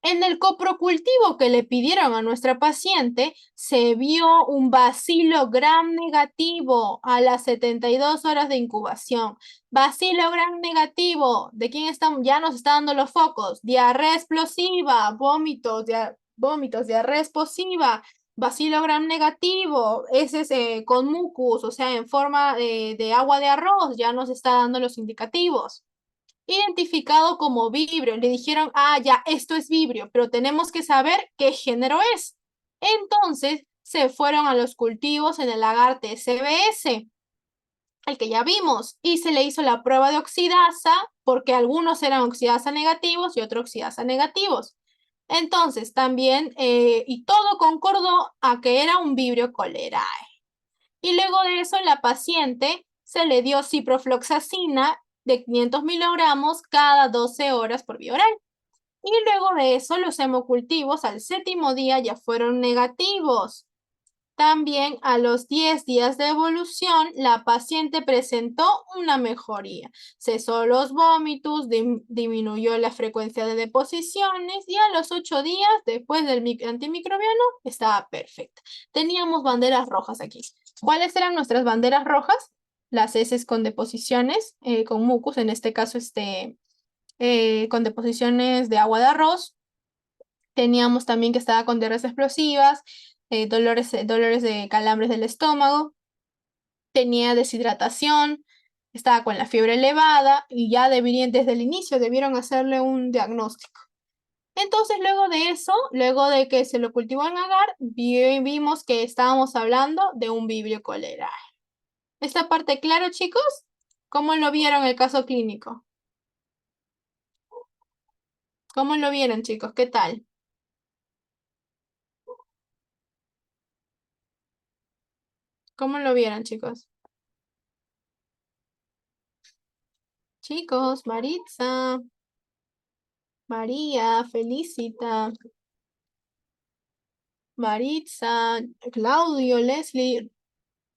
En el coprocultivo que le pidieron a nuestra paciente, se vio un bacilo gram negativo a las 72 horas de incubación. Bacilo gram negativo, ¿de quién estamos? Ya nos está dando los focos. Diarrea explosiva, vómitos, diarrea explosiva, bacilo gram negativo, ese es con mucus, o sea, en forma de agua de arroz, ya nos está dando los indicativos. Identificado como vibrio. Le dijeron, ah, ya, esto es vibrio, pero tenemos que saber qué género es. Entonces se fueron a los cultivos en el agar TSBS, el que ya vimos, y se le hizo la prueba de oxidasa, porque algunos eran oxidasa negativos y otros oxidasa negativos. Entonces también, y todo concordó a que era un vibrio cholerae. Y luego de eso, la paciente se le dio ciprofloxacina de 500 miligramos cada 12 horas por vía oral. Y luego de eso, los hemocultivos al 7º día ya fueron negativos. También a los 10 días de evolución, la paciente presentó una mejoría. Cesó los vómitos, disminuyó la frecuencia de deposiciones y a los 8 días, después del antimicrobiano, estaba perfecta. Teníamos banderas rojas aquí. ¿Cuáles eran nuestras banderas rojas? Las heces con deposiciones, con mucus, en este caso con deposiciones de agua de arroz. Teníamos también que estaba con diarreas explosivas, dolores de calambres del estómago, tenía deshidratación, estaba con la fiebre elevada y ya desde el inicio debieron hacerle un diagnóstico. Entonces, luego de eso, luego de que se lo cultivó en agar, vimos que estábamos hablando de un vibrio cholerae. ¿Esta parte claro, chicos? ¿Cómo lo vieron el caso clínico? ¿Cómo lo vieron, chicos? ¿Qué tal? ¿Cómo lo vieron, chicos? Chicos, Maritza, María, Felicita, Maritza, Claudio, Leslie.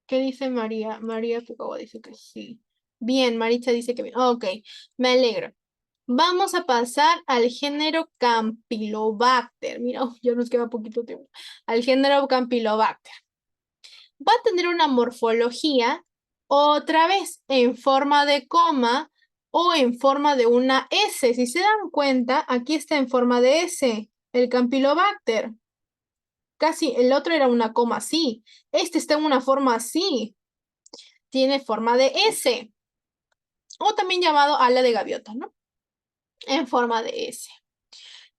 ¿Qué dice María? María Foucault dice que sí. Bien, Maritza dice que bien. Ok, me alegro. Vamos a pasar al género Campylobacter. Mira, ya nos queda poquito tiempo. Al género Campylobacter. Va a tener una morfología otra vez en forma de coma o en forma de una S. Si se dan cuenta, aquí está en forma de S, el Campylobacter. Casi el otro era una coma así. Este está en una forma así. Tiene forma de S. O también llamado ala de gaviota, ¿no? En forma de S.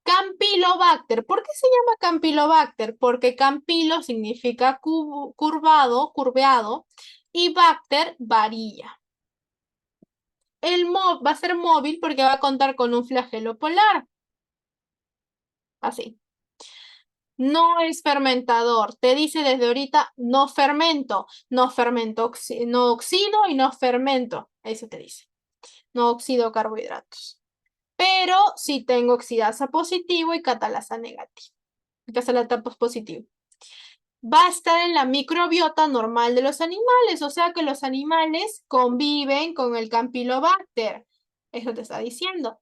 Campylobacter. ¿Por qué se llama Campylobacter? Porque campilo significa curvado, curveado, y bacter, varilla. Va a ser móvil porque va a contar con un flagelo polar. Así. No es fermentador. Te dice desde ahorita, no fermento. No fermento, no oxido y no fermento. Eso te dice. No oxido carbohidratos. Pero sí tengo oxidasa positivo y catalasa negativo. Catalasa positivo. Va a estar en la microbiota normal de los animales, o sea que los animales conviven con el Campylobacter. Eso te está diciendo.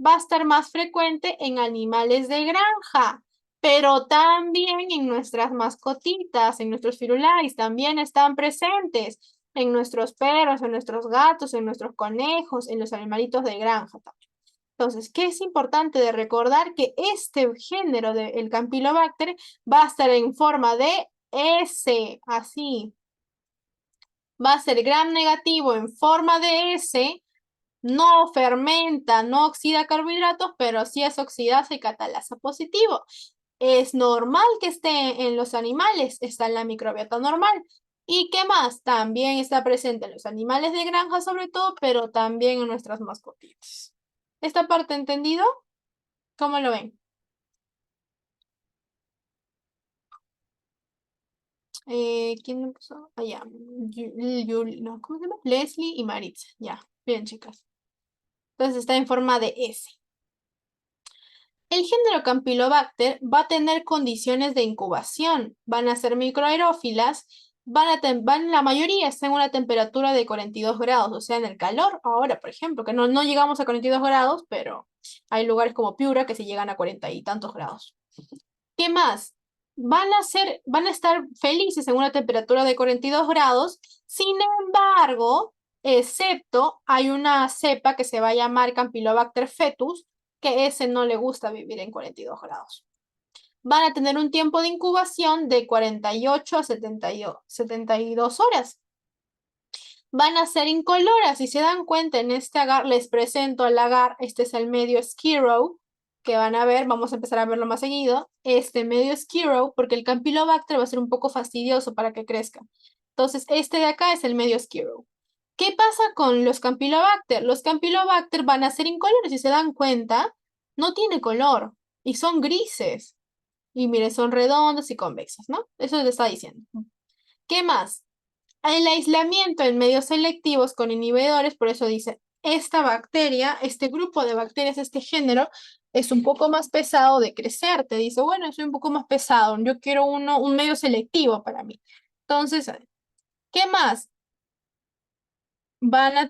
Va a estar más frecuente en animales de granja, pero también en nuestras mascotitas, en nuestros firulais, también están presentes, en nuestros perros, en nuestros gatos, en nuestros conejos, en los animalitos de granja también. Entonces, ¿qué es importante de recordar? Que este género del Campylobacter va a estar en forma de S, así. Va a ser gram negativo en forma de S, no fermenta, no oxida carbohidratos, pero sí es oxidasa y catalasa positivo. Es normal que esté en los animales, está en la microbiota normal. ¿Y qué más? También está presente en los animales de granja sobre todo, pero también en nuestras mascotitas. ¿Esta parte entendido? ¿Cómo lo ven? ¿Quién me puso? Allá. No, ¿cómo se llama? Leslie y Maritza. Ya, bien, chicas. Entonces está en forma de S. El género Campylobacter va a tener condiciones de incubación. Van a ser microaerófilas. La mayoría están en una temperatura de 42 grados, o sea, en el calor. Ahora, por ejemplo, que no llegamos a 42 grados, pero hay lugares como Piura que se llegan a 40 y tantos grados. ¿Qué más? Van a estar felices en una temperatura de 42 grados. Sin embargo, excepto hay una cepa que se va a llamar Campylobacter fetus, que ese no le gusta vivir en 42 grados. Van a tener un tiempo de incubación de 48 a 72 horas. Van a ser incoloras. Si se dan cuenta, en este agar les presento el agar. Este es el medio Skirrow, que van a ver, vamos a empezar a verlo más seguido. Este medio Skirrow, porque el Campylobacter va a ser un poco fastidioso para que crezca. Entonces, este de acá es el medio Skirrow. ¿Qué pasa con los Campylobacter? Los Campylobacter van a ser incolores. Si se dan cuenta, no tiene color y son grises. Y mire, son redondos y convexos, ¿no? Eso les está diciendo. ¿Qué más? El aislamiento en medios selectivos con inhibidores, por eso dice, esta bacteria, este grupo de bacterias, este género, es un poco más pesado de crecer. Te dice, bueno, es un poco más pesado, yo quiero un medio selectivo para mí. Entonces, ¿qué más? Van a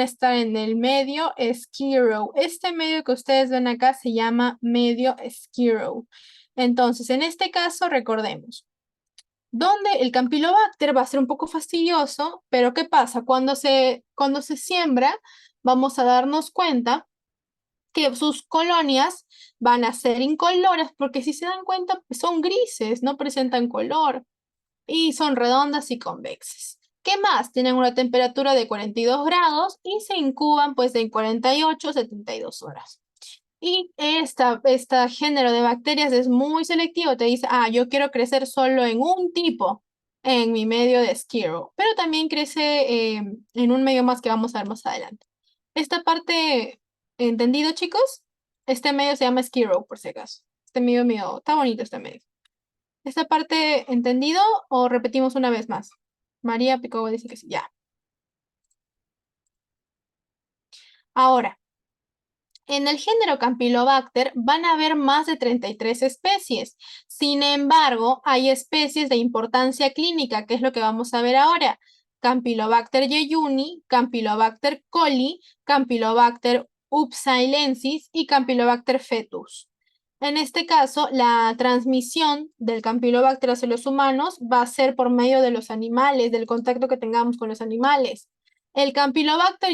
estar en el medio Skirrow. Este medio que ustedes ven acá se llama medio Skirrow. Entonces, en este caso, recordemos, donde el Campylobacter va a ser un poco fastidioso, pero ¿qué pasa? Cuando se siembra, vamos a darnos cuenta que sus colonias van a ser incoloras, porque si se dan cuenta, son grises, no presentan color, y son redondas y convexas. ¿Qué más? Tienen una temperatura de 42 grados y se incuban pues en 48 a 72 horas. Y este género de bacterias es muy selectivo. Te dice, yo quiero crecer solo en un tipo en mi medio de Skirrow, pero también crece en un medio más que vamos a ver más adelante. Esta parte, ¿entendido, chicos? Este medio se llama Skirrow, por si acaso. Este medio mío, está bonito este medio. ¿Esta parte entendido o repetimos una vez más? María Picó dice que sí, ya. Ahora, en el género Campylobacter van a haber más de 33 especies. Sin embargo, hay especies de importancia clínica, que es lo que vamos a ver ahora. Campylobacter jejuni, Campylobacter coli, Campylobacter upsilensis y Campylobacter fetus. En este caso, la transmisión del Campylobacter hacia los humanos va a ser por medio de los animales, del contacto que tengamos con los animales. El Campylobacter,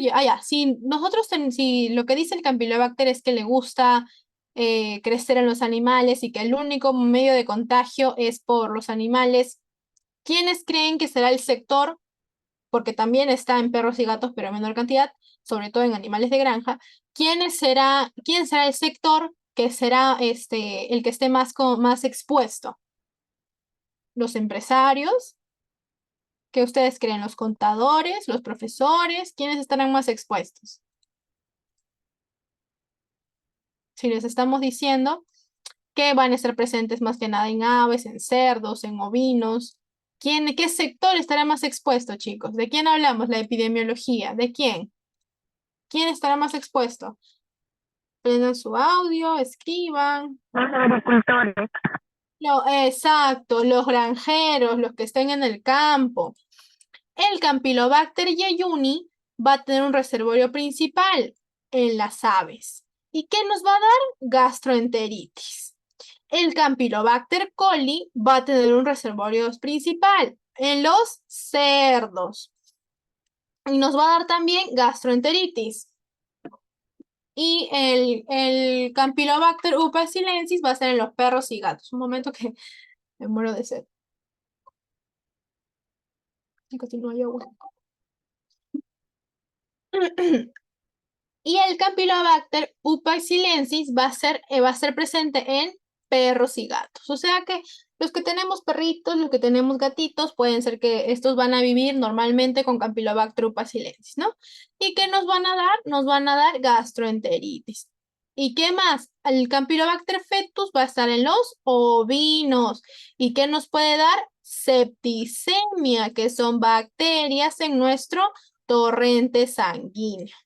si lo que dice el Campylobacter es que le gusta crecer en los animales y que el único medio de contagio es por los animales, ¿quiénes creen que será el sector? Porque también está en perros y gatos, pero en menor cantidad, sobre todo en animales de granja. ¿Quién será el sector que será el que esté más expuesto? ¿Los empresarios? ¿Qué ustedes creen? ¿Los contadores? ¿Los profesores? ¿Quiénes estarán más expuestos? Si les estamos diciendo que van a estar presentes más que nada en aves, en cerdos, en ovinos. ¿Qué sector estará más expuesto, chicos? ¿De quién hablamos? La epidemiología. ¿De quién? ¿Quién estará más expuesto? Prendan su audio, escriban. Los agricultores. Exacto, los granjeros, los que estén en el campo. El Campylobacter jejuni va a tener un reservorio principal en las aves. ¿Y qué nos va a dar? Gastroenteritis. El Campylobacter coli va a tener un reservorio principal en los cerdos. Y nos va a dar también gastroenteritis. Y el Campylobacter upsilensis va a ser en los perros y gatos. Un momento que me muero de sed. Casi no hay agua. Y el Campylobacter upsilensis va a ser presente en perros y gatos. O sea que los que tenemos perritos, los que tenemos gatitos, pueden ser que estos van a vivir normalmente con Campylobacter upsilensis, ¿no? ¿Y qué nos van a dar? Nos van a dar gastroenteritis. ¿Y qué más? El Campylobacter fetus va a estar en los ovinos. ¿Y qué nos puede dar? septicemia, que son bacterias en nuestro torrente sanguíneo.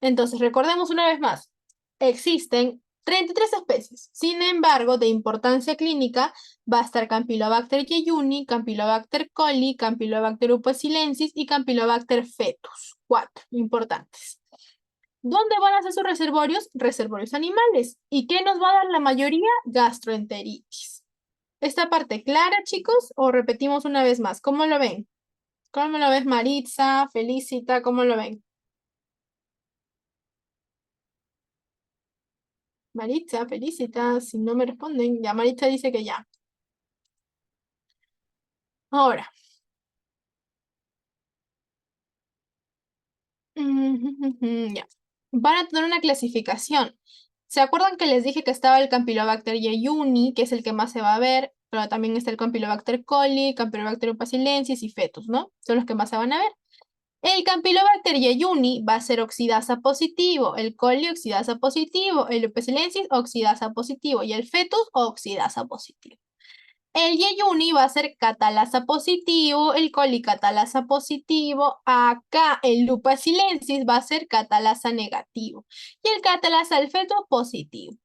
Entonces, recordemos una vez más, existen 33 especies. Sin embargo, de importancia clínica va a estar Campylobacter jejuni, Campylobacter coli, Campylobacter upesilensis y Campylobacter fetus. 4 importantes. ¿Dónde van a ser sus reservorios? Reservorios animales. ¿Y qué nos va a dar la mayoría? Gastroenteritis. ¿Esta parte clara, chicos? ¿O repetimos una vez más? ¿Cómo lo ven? ¿Cómo lo ves, Maritza, Felicita? ¿Cómo lo ven? Maritza, Felicita, si no me responden, ya Maritza dice que ya. Ahora. Ya. Van a tener una clasificación. ¿Se acuerdan que les dije que estaba el Campylobacter jejuni, que es el que más se va a ver, pero también está el Campylobacter coli, Campylobacter upesilensis y fetus, ¿no? Son los que más se van a ver. El Campylobacter jejuni va a ser oxidasa positivo, el coli oxidasa positivo, el upesilensis oxidasa positivo y el fetus oxidasa positivo. El jejuni va a ser catalasa positivo, el coli catalasa positivo. Acá el upesilensis va a ser catalasa negativo y el catalasa del feto positivo.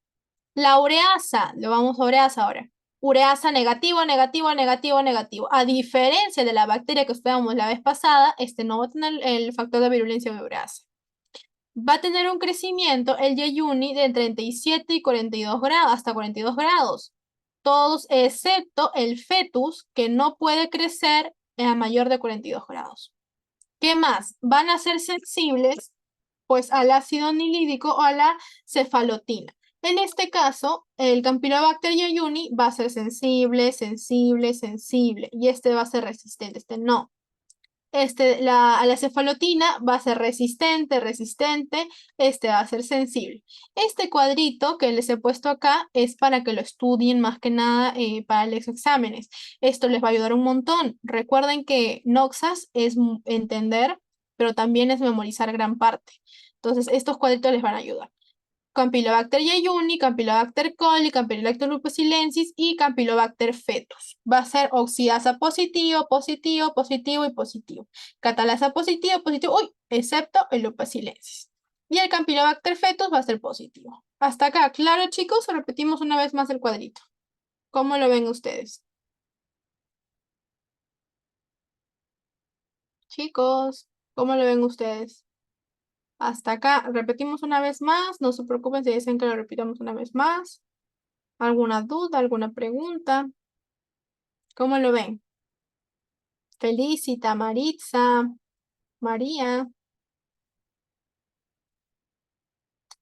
La ureasa, lo vamos a ureasa ahora. Ureasa negativo, negativo, negativo, negativo. A diferencia de la bacteria que estudiamos la vez pasada, este no va a tener el factor de virulencia de ureasa. Va a tener un crecimiento el jejuni de 37 y 42 grados, hasta 42 grados. Todos excepto el fetus, que no puede crecer a mayor de 42 grados. ¿Qué más? Van a ser sensibles pues al ácido anhídrico o a la cefalotina. En este caso, el Campylobacter jejuni va a ser sensible, sensible, sensible. Y este va a ser resistente, este no. A la cefalotina va a ser resistente, resistente, este va a ser sensible. Este cuadrito que les he puesto acá es para que lo estudien más que nada para los exámenes. Esto les va a ayudar un montón. Recuerden que Noxas es entender, pero también es memorizar gran parte. Entonces, estos cuadritos les van a ayudar. Campylobacter jejuni, Campylobacter coli, Campylobacter upesilensis y Campylobacter fetus. Va a ser oxidasa positivo, positivo, positivo y positivo. Catalasa positivo, positivo, uy, excepto el upesilensis. Y el Campylobacter fetus va a ser positivo. Hasta acá, ¿claro, chicos? O repetimos una vez más el cuadrito. ¿Cómo lo ven ustedes? Chicos, ¿cómo lo ven ustedes? Hasta acá, repetimos una vez más. No se preocupen si dicen que lo repitamos una vez más. ¿Alguna duda, alguna pregunta? ¿Cómo lo ven? Felicita, Maritza, María,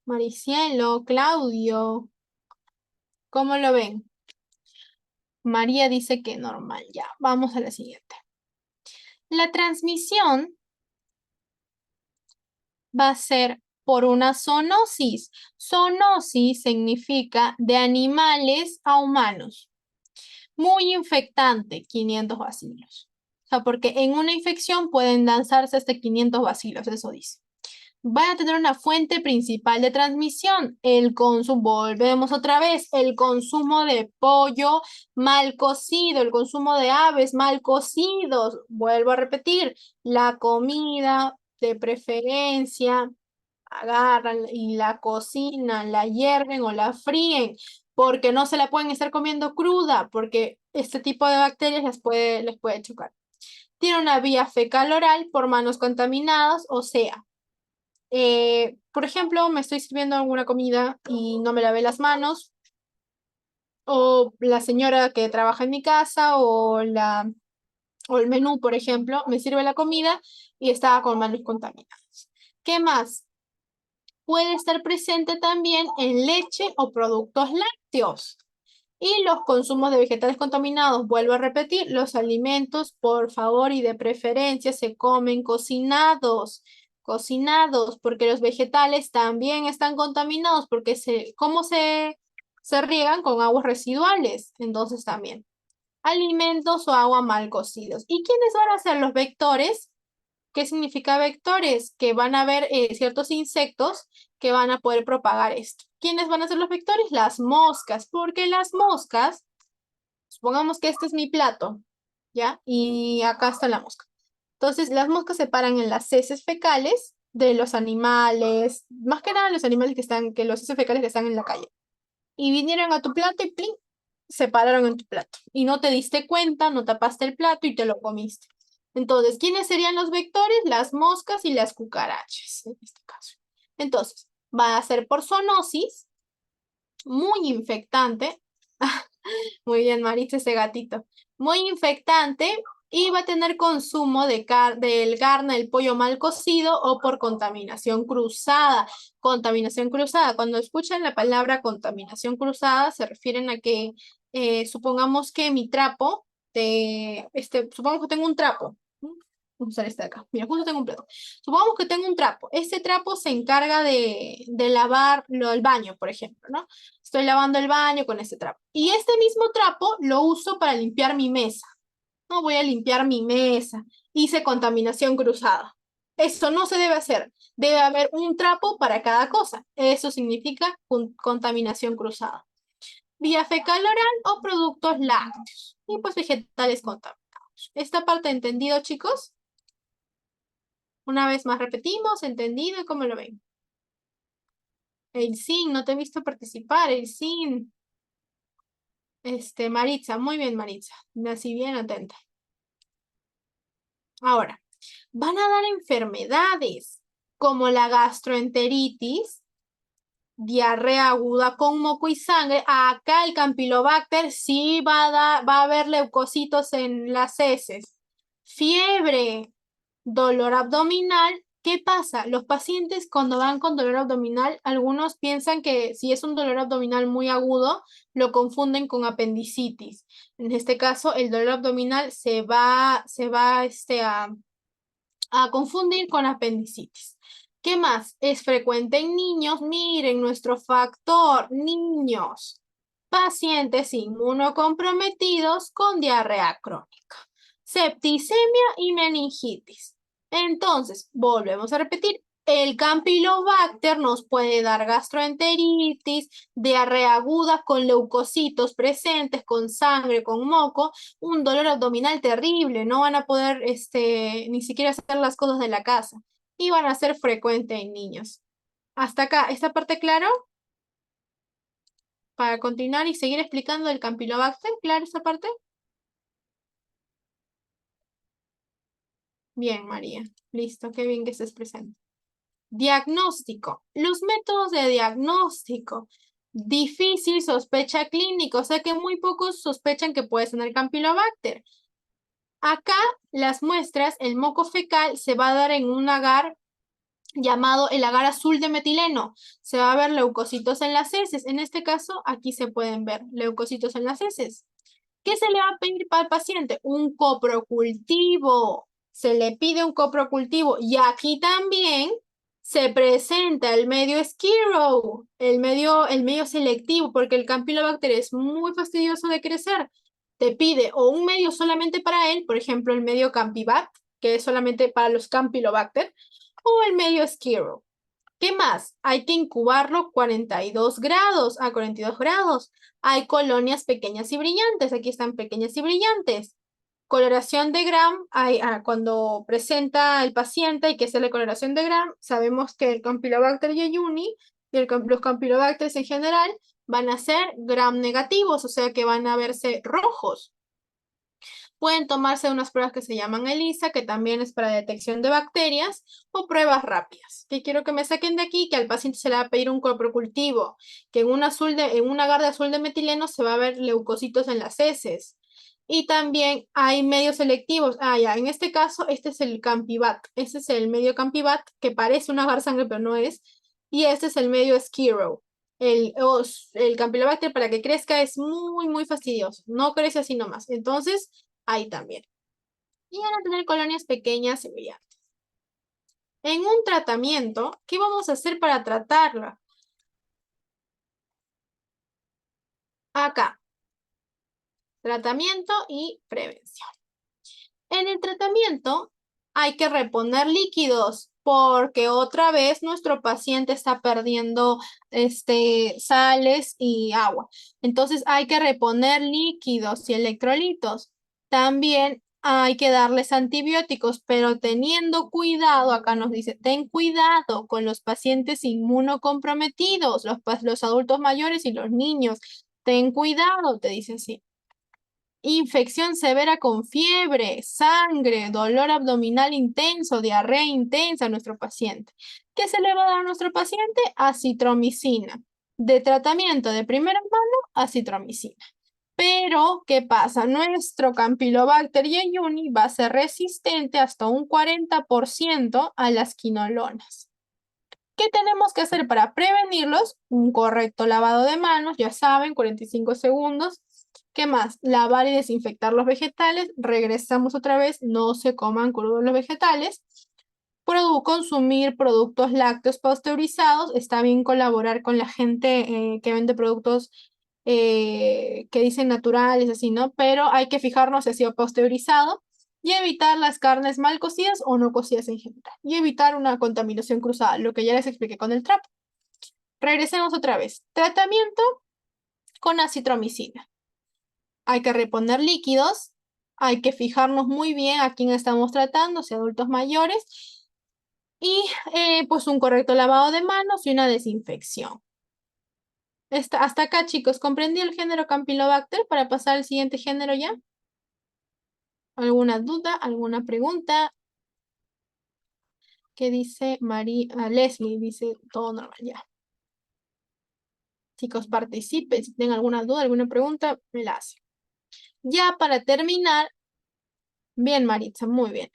Maricielo, Claudio. ¿Cómo lo ven? María dice que normal. Ya, vamos a la siguiente. La transmisión va a ser por una zoonosis. Zoonosis significa de animales a humanos. Muy infectante, 500 bacilos. O sea, porque en una infección pueden lanzarse hasta 500 bacilos, eso dice. Van a tener una fuente principal de transmisión, el consumo, volvemos otra vez, el consumo de pollo mal cocido, el consumo de aves mal cocidos, vuelvo a repetir, la comida de preferencia, agarran y la cocinan, la hierven o la fríen, porque no se la pueden estar comiendo cruda, porque este tipo de bacterias les puede chocar. Tiene una vía fecal oral por manos contaminadas, o sea, por ejemplo, me estoy sirviendo alguna comida y no me lavé las manos, o la señora que trabaja en mi casa, o el menú, por ejemplo, me sirve la comida y estaba con manos contaminadas. ¿Qué más? Puede estar presente también en leche o productos lácteos. Y los consumos de vegetales contaminados, vuelvo a repetir, los alimentos, por favor y de preferencia, se comen cocinados, porque los vegetales también están contaminados, porque ¿cómo se riegan? Con aguas residuales, entonces también. Alimentos o agua mal cocidos. ¿Y quiénes van a ser los vectores? ¿Qué significa vectores? Que van a haber ciertos insectos que van a poder propagar esto. ¿Quiénes van a ser los vectores? Las moscas, porque las moscas, supongamos que este es mi plato ¿ya? Y acá está la mosca. Entonces, las moscas se paran en las heces fecales de los animales, más que nada los animales que los heces fecales que están en la calle. Y vinieron a tu plato y ¡plin! Se pararon en tu plato. Y no te diste cuenta, no tapaste el plato y te lo comiste. Entonces, ¿quiénes serían los vectores? Las moscas y las cucarachas, en este caso. Entonces, va a ser por zoonosis, muy infectante. Muy bien, Maritza, ese gatito. Muy infectante y va a tener consumo del carne, el pollo mal cocido o por contaminación cruzada. Contaminación cruzada. Cuando escuchan la palabra contaminación cruzada, se refieren a que supongamos que mi trapo, supongamos que tengo un trapo. Vamos a usar este de acá. Mira, justo tengo un plato. Supongamos que tengo un trapo. Este trapo se encarga de lavar el baño, por ejemplo, ¿no? Estoy lavando el baño con este trapo. Y este mismo trapo lo uso para limpiar mi mesa. No voy a limpiar mi mesa. Hice contaminación cruzada. Eso no se debe hacer. Debe haber un trapo para cada cosa. Eso significa contaminación cruzada. Vía fecal oral o productos lácteos. Y pues vegetales contaminados. ¿Esta parte entendido, chicos? Una vez más repetimos, entendido, ¿cómo lo ven? El SIN, no te he visto participar, el SIN. Maritza, muy bien, Maritza. Así bien atenta. Ahora, van a dar enfermedades como la gastroenteritis, diarrea aguda con moco y sangre. Acá el Campylobacter sí va a haber leucocitos en las heces. Fiebre, dolor abdominal. ¿Qué pasa? Los pacientes cuando van con dolor abdominal, algunos piensan que si es un dolor abdominal muy agudo, lo confunden con apendicitis. En este caso, el dolor abdominal se va a confundir con apendicitis. ¿Qué más? Es frecuente en niños. Miren nuestro factor, niños. Pacientes inmunocomprometidos con diarrea crónica, septicemia y meningitis. Entonces, volvemos a repetir, el Campylobacter nos puede dar gastroenteritis, diarrea aguda con leucocitos presentes, con sangre, con moco, un dolor abdominal terrible, no van a poder ni siquiera hacer las cosas de la casa y van a ser frecuentes en niños. Hasta acá, ¿esta parte claro? Para continuar y seguir explicando el Campylobacter, ¿claro esta parte? Bien, María. Listo, qué bien que estés presente. Diagnóstico. Los métodos de diagnóstico. Difícil sospecha clínica, o sea que muy pocos sospechan que puedes tener Campylobacter. Acá las muestras, el moco fecal se va a dar en un agar llamado el agar azul de metileno. Se va a ver leucocitos en las heces. En este caso, aquí se pueden ver leucocitos en las heces. ¿Qué se le va a pedir para el paciente? Un coprocultivo. Se le pide un coprocultivo. Y aquí también se presenta el medio Skiro, el medio selectivo, porque el Campylobacter es muy fastidioso de crecer. Te pide o un medio solamente para él, por ejemplo, el medio Campibat, que es solamente para los Campylobacter, o el medio Skiro. ¿Qué más? Hay que incubarlo 42 grados a 42 grados. Hay colonias pequeñas y brillantes. Aquí están pequeñas y brillantes. Coloración de Gram, cuando presenta el paciente hay que hacerle coloración de Gram. Sabemos que el Campylobacter jejuni y los Campylobacter en general van a ser Gram negativos, o sea que van a verse rojos. Pueden tomarse unas pruebas que se llaman ELISA, que también es para detección de bacterias, o pruebas rápidas. Que quiero que me saquen de aquí, que al paciente se le va a pedir un coprocultivo, que en un agar de azul de metileno se va a ver leucocitos en las heces. Y también hay medios selectivos. Ya, en este caso, este es el Campibat. Este es el medio Campibat, que parece un agar sangre, pero no es. Y este es el medio Skiro. El Campylobacter para que crezca es muy, muy fastidioso. No crece así nomás. Entonces, ahí también. Y van a tener colonias pequeñas y brillantes. En un tratamiento, ¿qué vamos a hacer para tratarla? Acá. Tratamiento y prevención. En el tratamiento hay que reponer líquidos porque otra vez nuestro paciente está perdiendo sales y agua. Entonces hay que reponer líquidos y electrolitos. También hay que darles antibióticos, pero teniendo cuidado, acá nos dice, ten cuidado con los pacientes inmunocomprometidos, los adultos mayores y los niños. Ten cuidado, te dice así. Infección severa con fiebre, sangre, dolor abdominal intenso, diarrea intensa a nuestro paciente. ¿Qué se le va a dar a nuestro paciente? Acitromicina. De tratamiento de primera mano, acitromicina. Pero, ¿qué pasa? Nuestro Campylobacter jejuni va a ser resistente hasta un 40% a las quinolonas. ¿Qué tenemos que hacer para prevenirlos? Un correcto lavado de manos, ya saben, 45 segundos. ¿Qué más? Lavar y desinfectar los vegetales. Regresamos otra vez, no se coman crudos los vegetales. Consumir productos lácteos pasteurizados. Está bien colaborar con la gente que vende productos que dicen naturales, así, ¿no? Pero hay que fijarnos si ha sido pasteurizado y evitar las carnes mal cocidas o no cocidas en general. Y evitar una contaminación cruzada, lo que ya les expliqué con el trapo. Regresemos otra vez. Tratamiento con acitromicina. Hay que reponer líquidos. Hay que fijarnos muy bien a quién estamos tratando, si adultos mayores. Y pues un correcto lavado de manos y una desinfección. Hasta acá, chicos, ¿comprendí el género Campylobacter para pasar al siguiente género ya? ¿Alguna duda? ¿Alguna pregunta? ¿Qué dice Leslie? Dice todo normal ya. Chicos, participen. Si tienen alguna duda, alguna pregunta, me la hacen. Ya para terminar, bien Maritza, muy bien.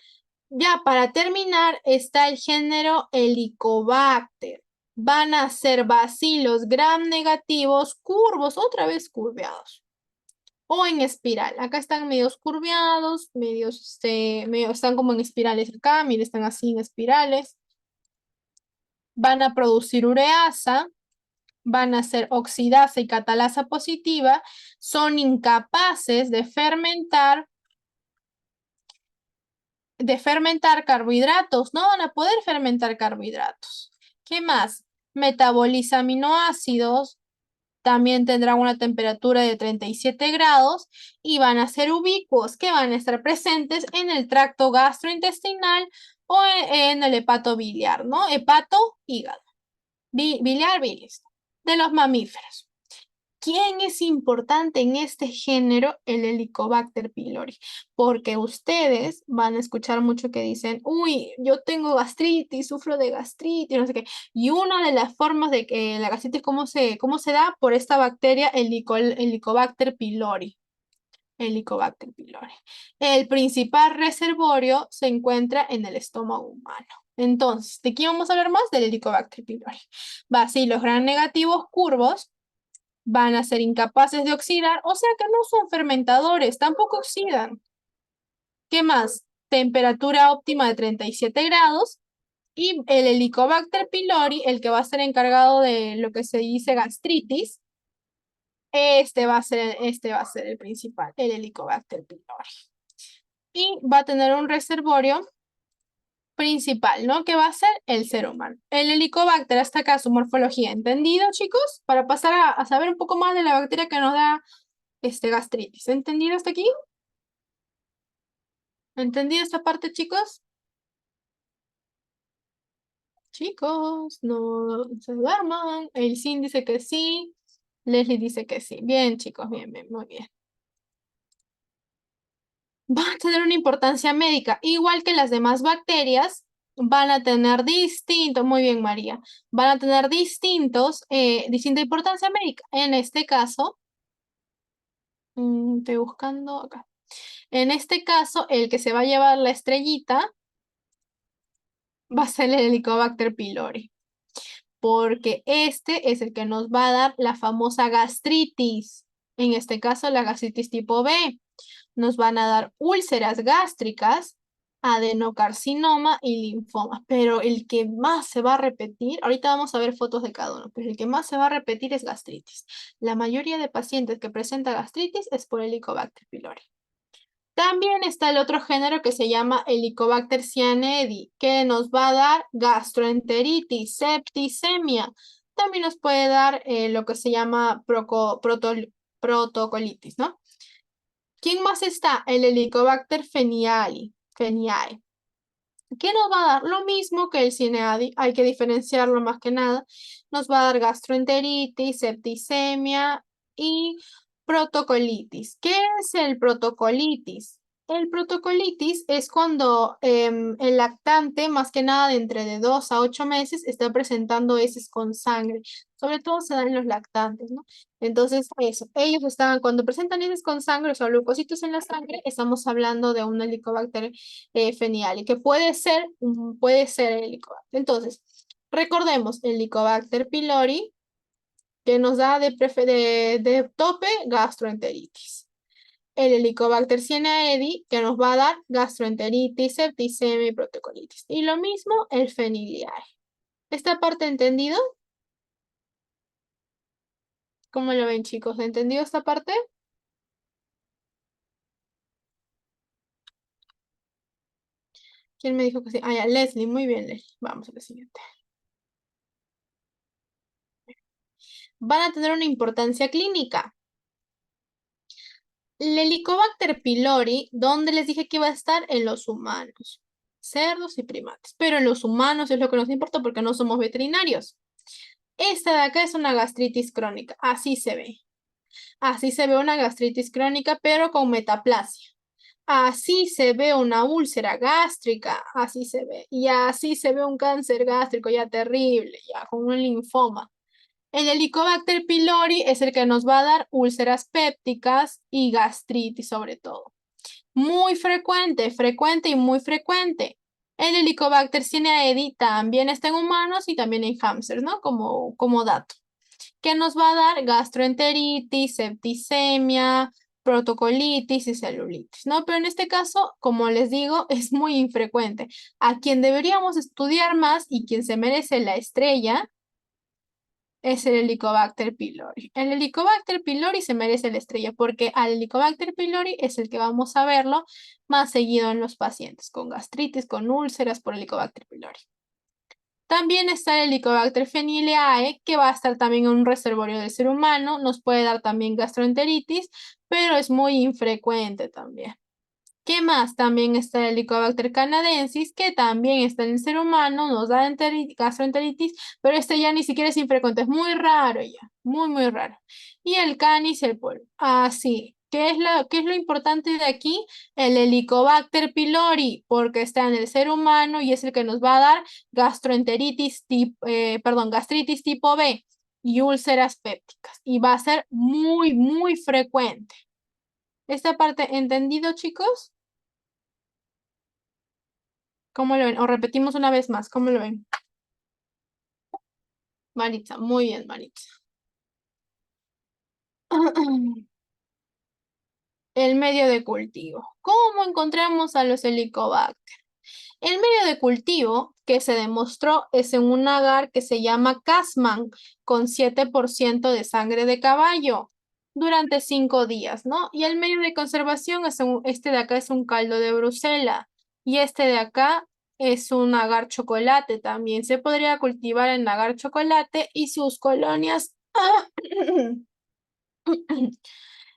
Ya para terminar está el género Helicobacter. Van a ser bacilos gram negativos curvos, otra vez curveados. O en espiral. Acá están medios curveados, están como en espirales acá, miren, están así en espirales. Van a producir ureasa, van a ser oxidasa y catalasa positiva, son incapaces de fermentar carbohidratos, no van a poder fermentar carbohidratos. ¿Qué más? Metaboliza aminoácidos, también tendrán una temperatura de 37 grados y van a ser ubicuos que van a estar presentes en el tracto gastrointestinal o en el hepato biliar, ¿no? Hepato, hígado. Biliar, bilis, de los mamíferos. ¿Quién es importante en este género? El Helicobacter pylori, porque ustedes van a escuchar mucho que dicen, uy, yo tengo gastritis, sufro de gastritis, no sé qué, y una de las formas de que la gastritis, ¿cómo se da? Por esta bacteria, Helicobacter pylori. Helicobacter pylori. El principal reservorio se encuentra en el estómago humano. Entonces, ¿de quién vamos a hablar más? Del Helicobacter pylori. Bacilos gram negativos curvos van a ser incapaces de oxidar, o sea que no son fermentadores, tampoco oxidan. ¿Qué más? Temperatura óptima de 37 grados y el Helicobacter pylori, el que va a ser encargado de lo que se dice gastritis, este va a ser el principal, el Helicobacter pylori. Y va a tener un reservorio principal, ¿no? Que va a ser el ser humano. El Helicobacter, hasta acá su morfología. ¿Entendido, chicos? Para pasar a saber un poco más de la bacteria que nos da gastritis. ¿Entendido hasta aquí? ¿Entendido esta parte, chicos? Chicos, no se duerman. El Sin dice que sí. Leslie dice que sí. Bien, chicos, bien, bien, muy bien. Va a tener una importancia médica, igual que las demás bacterias, van a tener muy bien María, van a tener distinta importancia médica. En este caso, estoy buscando acá. En este caso, el que se va a llevar la estrellita va a ser el Helicobacter pylori, porque este es el que nos va a dar la famosa gastritis. En este caso, la gastritis tipo B. Nos van a dar úlceras gástricas, adenocarcinoma y linfoma. Pero el que más se va a repetir, ahorita vamos a ver fotos de cada uno, pero el que más se va a repetir es gastritis. La mayoría de pacientes que presentan gastritis es por Helicobacter pylori. También está el otro género que se llama Helicobacter cyanidi, que nos va a dar gastroenteritis, septicemia. También nos puede dar lo que se llama protocolitis, ¿no? ¿Quién más está? El Helicobacter feniae. ¿Qué nos va a dar? Lo mismo que el Cineadi, hay que diferenciarlo más que nada. Nos va a dar gastroenteritis, septicemia y protocolitis. ¿Qué es el protocolitis? El protocolitis es cuando el lactante, más que nada de entre de 2 a 8 meses, está presentando heces con sangre. Sobre todo se dan en los lactantes, ¿no? Entonces, eso, ellos están, cuando presentan heces con sangre, o sea, leucocitos en la sangre, estamos hablando de un Helicobacter fenial, y que puede ser el Helicobacter. Entonces, recordemos el Helicobacter pylori, que nos da de tope gastroenteritis. El Helicobacter cyaneaedi, que nos va a dar gastroenteritis, septicemia y protocolitis. Y lo mismo el Feniliae. ¿Esta parte entendido? ¿Cómo lo ven, chicos? ¿Entendido esta parte? ¿Quién me dijo que sí? Ah, ya, Leslie, muy bien, Leslie. Vamos a la siguiente. Van a tener una importancia clínica. El Helicobacter pylori, ¿dónde les dije que iba a estar? En los humanos, cerdos y primates. Pero en los humanos es lo que nos importa porque no somos veterinarios. Esta de acá es una gastritis crónica. Así se ve. Así se ve una gastritis crónica, pero con metaplasia. Así se ve una úlcera gástrica. Así se ve. Y así se ve un cáncer gástrico ya terrible, ya con un linfoma. El Helicobacter pylori es el que nos va a dar úlceras pépticas y gastritis sobre todo. Muy frecuente y muy frecuente. El Helicobacter cyaneaedi también está en humanos y también en hámsters, ¿no? Como dato. Que nos va a dar gastroenteritis, septicemia, protocolitis y celulitis, ¿no? Pero en este caso, como les digo, es muy infrecuente. A quien deberíamos estudiar más y quien se merece la estrella es el Helicobacter pylori. El Helicobacter pylori se merece la estrella porque al Helicobacter pylori es el que vamos a verlo más seguido en los pacientes con gastritis, con úlceras por Helicobacter pylori. También está el Helicobacter fenileae, que va a estar también en un reservorio del ser humano. Nos puede dar también gastroenteritis, pero es muy infrecuente también. ¿Qué más? También está el Helicobacter canadensis, que también está en el ser humano, nos da gastroenteritis, pero este ya ni siquiera es infrecuente, es muy raro ya, muy, muy raro. Y el canis, el polvo. Así, ¿qué es lo importante de aquí? El Helicobacter pylori, porque está en el ser humano y es el que nos va a dar gastritis tipo B y úlceras pépticas. Y va a ser muy, muy frecuente. ¿Esta parte entendido, chicos? ¿Cómo lo ven? O repetimos una vez más, ¿cómo lo ven? Maritza, muy bien, Maritza. El medio de cultivo. ¿Cómo encontramos a los Helicobacter? El medio de cultivo que se demostró es en un agar que se llama Casman, con 7% de sangre de caballo durante 5 días, ¿no? Y el medio de conservación es este de acá es un caldo de Bruselas y este de acá es un agar chocolate también. Se podría cultivar en agar chocolate y sus colonias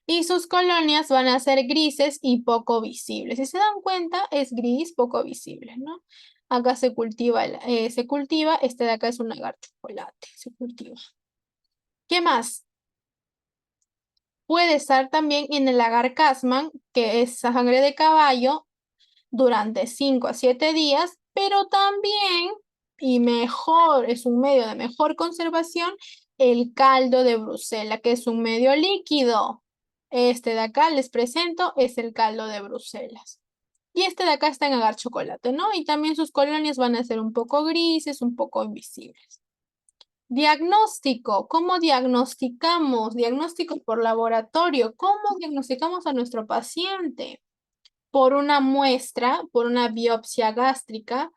y sus colonias van a ser grises y poco visibles. Si se dan cuenta, es gris, poco visible, ¿no? Acá se cultiva, este de acá es un agar chocolate, se cultiva. ¿Qué más? Puede estar también en el agar Casman, que es sangre de caballo, durante 5 a 7 días, pero también, y mejor, es un medio de mejor conservación, el caldo de Bruselas, que es un medio líquido. Este de acá les presento es el caldo de Bruselas. Y este de acá está en agar chocolate, ¿no? Y también sus colonias van a ser un poco grises, un poco invisibles. Diagnóstico. ¿Cómo diagnosticamos? Diagnóstico por laboratorio. ¿Cómo diagnosticamos a nuestro paciente? Por una muestra, por una biopsia gástrica.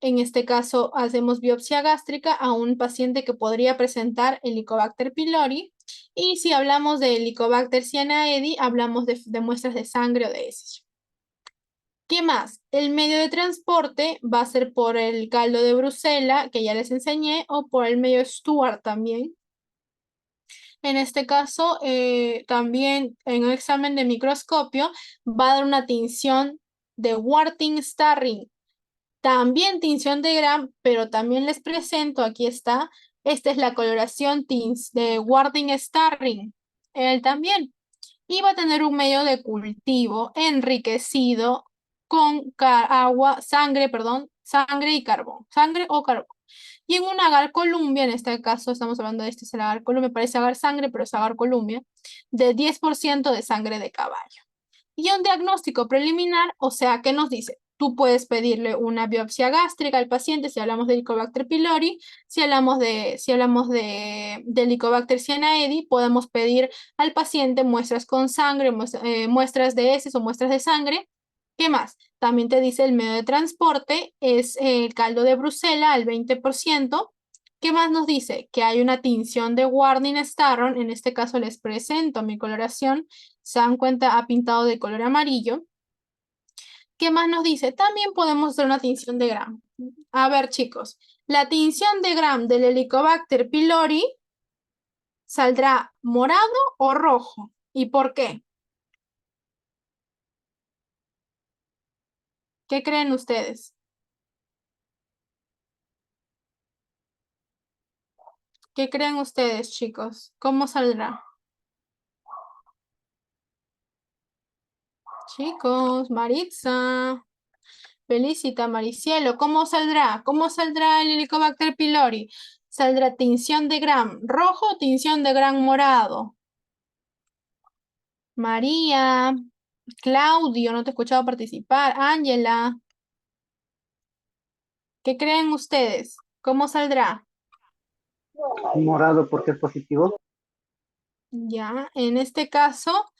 En este caso, hacemos biopsia gástrica a un paciente que podría presentar Helicobacter pylori. Y si hablamos de Helicobacter cyaneaedi, hablamos de muestras de sangre o de heces. ¿Qué más? El medio de transporte va a ser por el caldo de Bruselas, que ya les enseñé, o por el medio Stuart también. En este caso, también en un examen de microscopio va a dar una tinción de Warting-Starring. También tinción de Gram, pero también les presento, aquí está, esta es la coloración de Warting-Starring. Él también. Y va a tener un medio de cultivo enriquecido con sangre y carbón. Sangre o carbón. Y en un agar Columbia, en este caso estamos hablando de este es el agar Columbia, parece agar sangre, pero es agar Columbia, de 10% de sangre de caballo. Y un diagnóstico preliminar, o sea, ¿qué nos dice? Tú puedes pedirle una biopsia gástrica al paciente si hablamos de Helicobacter pylori, si hablamos de Helicobacter cyaneaedi, podemos pedir al paciente muestras con sangre, muestras de heces o muestras de sangre. ¿Qué más? También te dice el medio de transporte, es el caldo de Bruselas al 20%. ¿Qué más nos dice? Que hay una tinción de Warning-Starron, en este caso les presento mi coloración, se dan cuenta, ha pintado de color amarillo. ¿Qué más nos dice? También podemos hacer una tinción de Gram. A ver, chicos, la tinción de Gram del Helicobacter pylori saldrá morado o rojo. ¿Y por qué? ¿Qué creen ustedes? ¿Qué creen ustedes, chicos? ¿Cómo saldrá? Chicos, Maritza, Felicita, Maricielo, ¿cómo saldrá? ¿Cómo saldrá el Helicobacter pylori? ¿Saldrá tinción de Gram rojo o tinción de Gram morado? María, Claudio, no te he escuchado participar. Ángela, ¿qué creen ustedes? ¿Cómo saldrá? Morado porque es positivo. Ya, en este caso,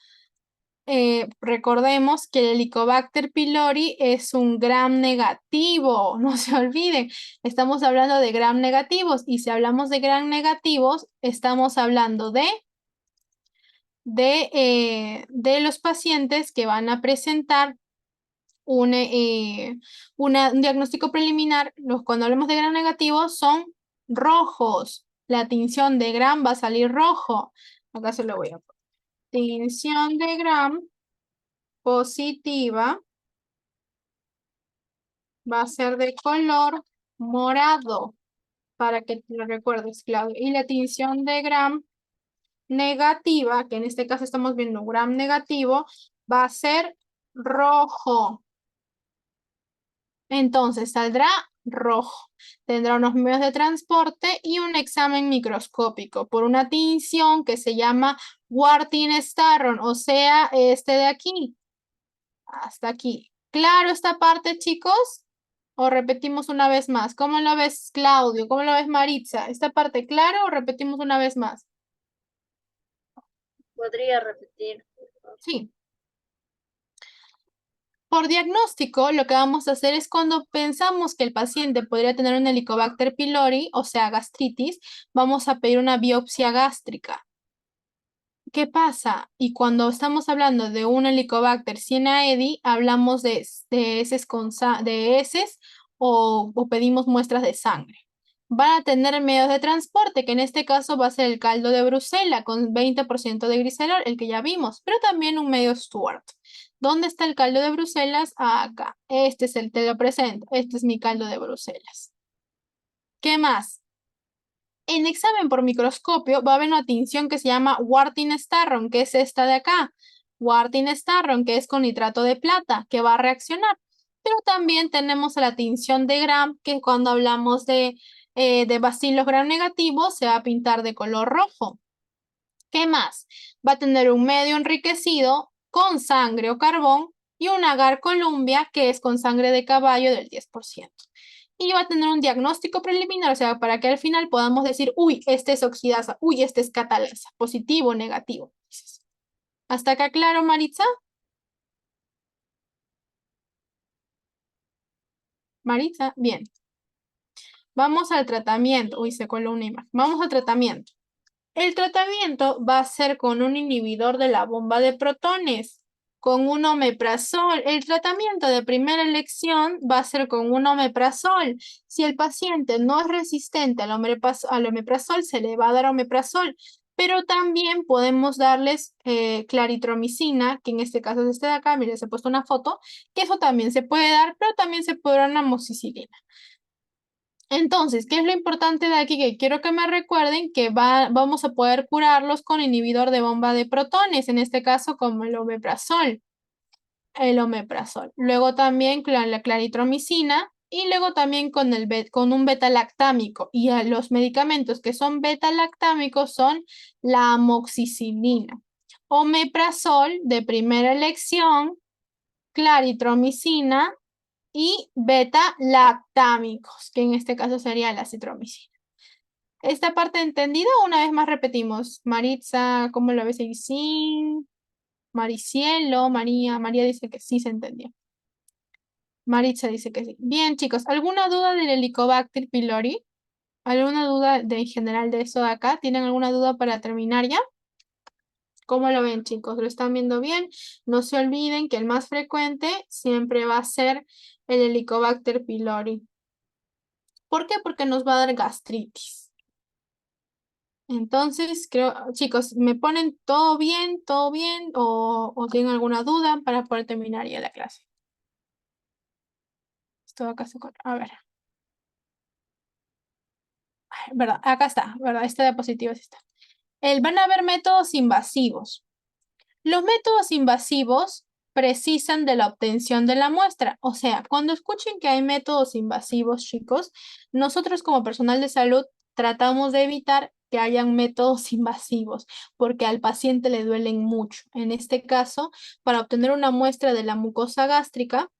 recordemos que el Helicobacter pylori es un Gram negativo, no se olviden, estamos hablando de Gram negativos y si hablamos de Gram negativos, estamos hablando de los pacientes que van a presentar un diagnóstico preliminar. Cuando hablamos de Gram negativos son rojos, la tinción de Gram va a salir rojo, acá se lo voy a poner. Tinción de Gram positiva va a ser de color morado, para que te lo recuerdes, Claudio. Y la tinción de Gram negativa, que en este caso estamos viendo Gram negativo, va a ser rojo. Entonces saldrá rojo. Tendrá unos medios de transporte y un examen microscópico por una tinción que se llama Warting-Starron, o sea, este de aquí. Hasta aquí. ¿Claro esta parte, chicos? ¿O repetimos una vez más? ¿Cómo lo ves, Claudio? ¿Cómo lo ves, Maritza? ¿Esta parte claro o repetimos una vez más? ¿Podría repetir? Sí. Por diagnóstico, lo que vamos a hacer es cuando pensamos que el paciente podría tener un Helicobacter pylori, o sea, gastritis, vamos a pedir una biopsia gástrica. ¿Qué pasa? Y cuando estamos hablando de un Helicobacter cyaneaedi, hablamos de heces o pedimos muestras de sangre. Van a tener medios de transporte, que en este caso va a ser el caldo de Bruselas con 20% de glicerol, el que ya vimos, pero también un medio Stuart. ¿Dónde está el caldo de Bruselas? Acá. Este es te lo presento. Este es mi caldo de Bruselas. ¿Qué más? En examen por microscopio va a haber una tinción que se llama Warting-Starron, que es esta de acá. Warting-Starron, que es con nitrato de plata, que va a reaccionar. Pero también tenemos la tinción de Gram, que cuando hablamos de bacilos Gram negativos se va a pintar de color rojo. ¿Qué más? Va a tener un medio enriquecido con sangre o carbón y un agar Columbia, que es con sangre de caballo del 10%. Y va a tener un diagnóstico preliminar, o sea, para que al final podamos decir, uy, este es oxidasa, uy, este es catalasa, positivo o negativo. ¿Hasta acá claro, Maritza? Maritza, bien. Vamos al tratamiento. Uy, se coló una imagen. Vamos al tratamiento. El tratamiento va a ser con un inhibidor de la bomba de protones, con un omeprazol. El tratamiento de primera elección va a ser con un omeprazol. Si el paciente no es resistente al omeprazol, se le va a dar omeprazol. Pero también podemos darles claritromicina, que en este caso es este de acá, mire, les he puesto una foto, que eso también se puede dar, pero también se puede dar una amoxicilina. Entonces, ¿qué es lo importante de aquí? Que quiero que me recuerden que vamos a poder curarlos con inhibidor de bomba de protones, en este caso como el omeprazol. Luego también la claritromicina y luego también con un beta-lactámico. Y los medicamentos que son beta-lactámicos son la amoxicilina. Omeprazol de primera elección, claritromicina y beta-lactámicos, que en este caso sería la citromicina. Esta parte entendida, una vez más repetimos. Maritza, ¿cómo lo ves ahí? Sí. Maricielo, María dice que sí se entendió. Maritza dice que sí. Bien, chicos, ¿alguna duda del Helicobacter pylori? ¿Alguna duda en general de eso de acá? ¿Tienen alguna duda para terminar ya? ¿Cómo lo ven, chicos? ¿Lo están viendo bien? No se olviden que el más frecuente siempre va a ser el Helicobacter pylori. ¿Por qué? Porque nos va a dar gastritis. Entonces, creo, chicos, ¿me ponen todo bien o tienen alguna duda para poder terminar ya la clase? Esto acá a ver. ¿Verdad? Acá está, ¿verdad? Esta diapositiva sí está. Van a haber métodos invasivos. Los métodos invasivos precisan de la obtención de la muestra. O sea, cuando escuchen que hay métodos invasivos, chicos, nosotros como personal de salud tratamos de evitar que hayan métodos invasivos, porque al paciente le duelen mucho. En este caso, para obtener una muestra de la mucosa gástrica,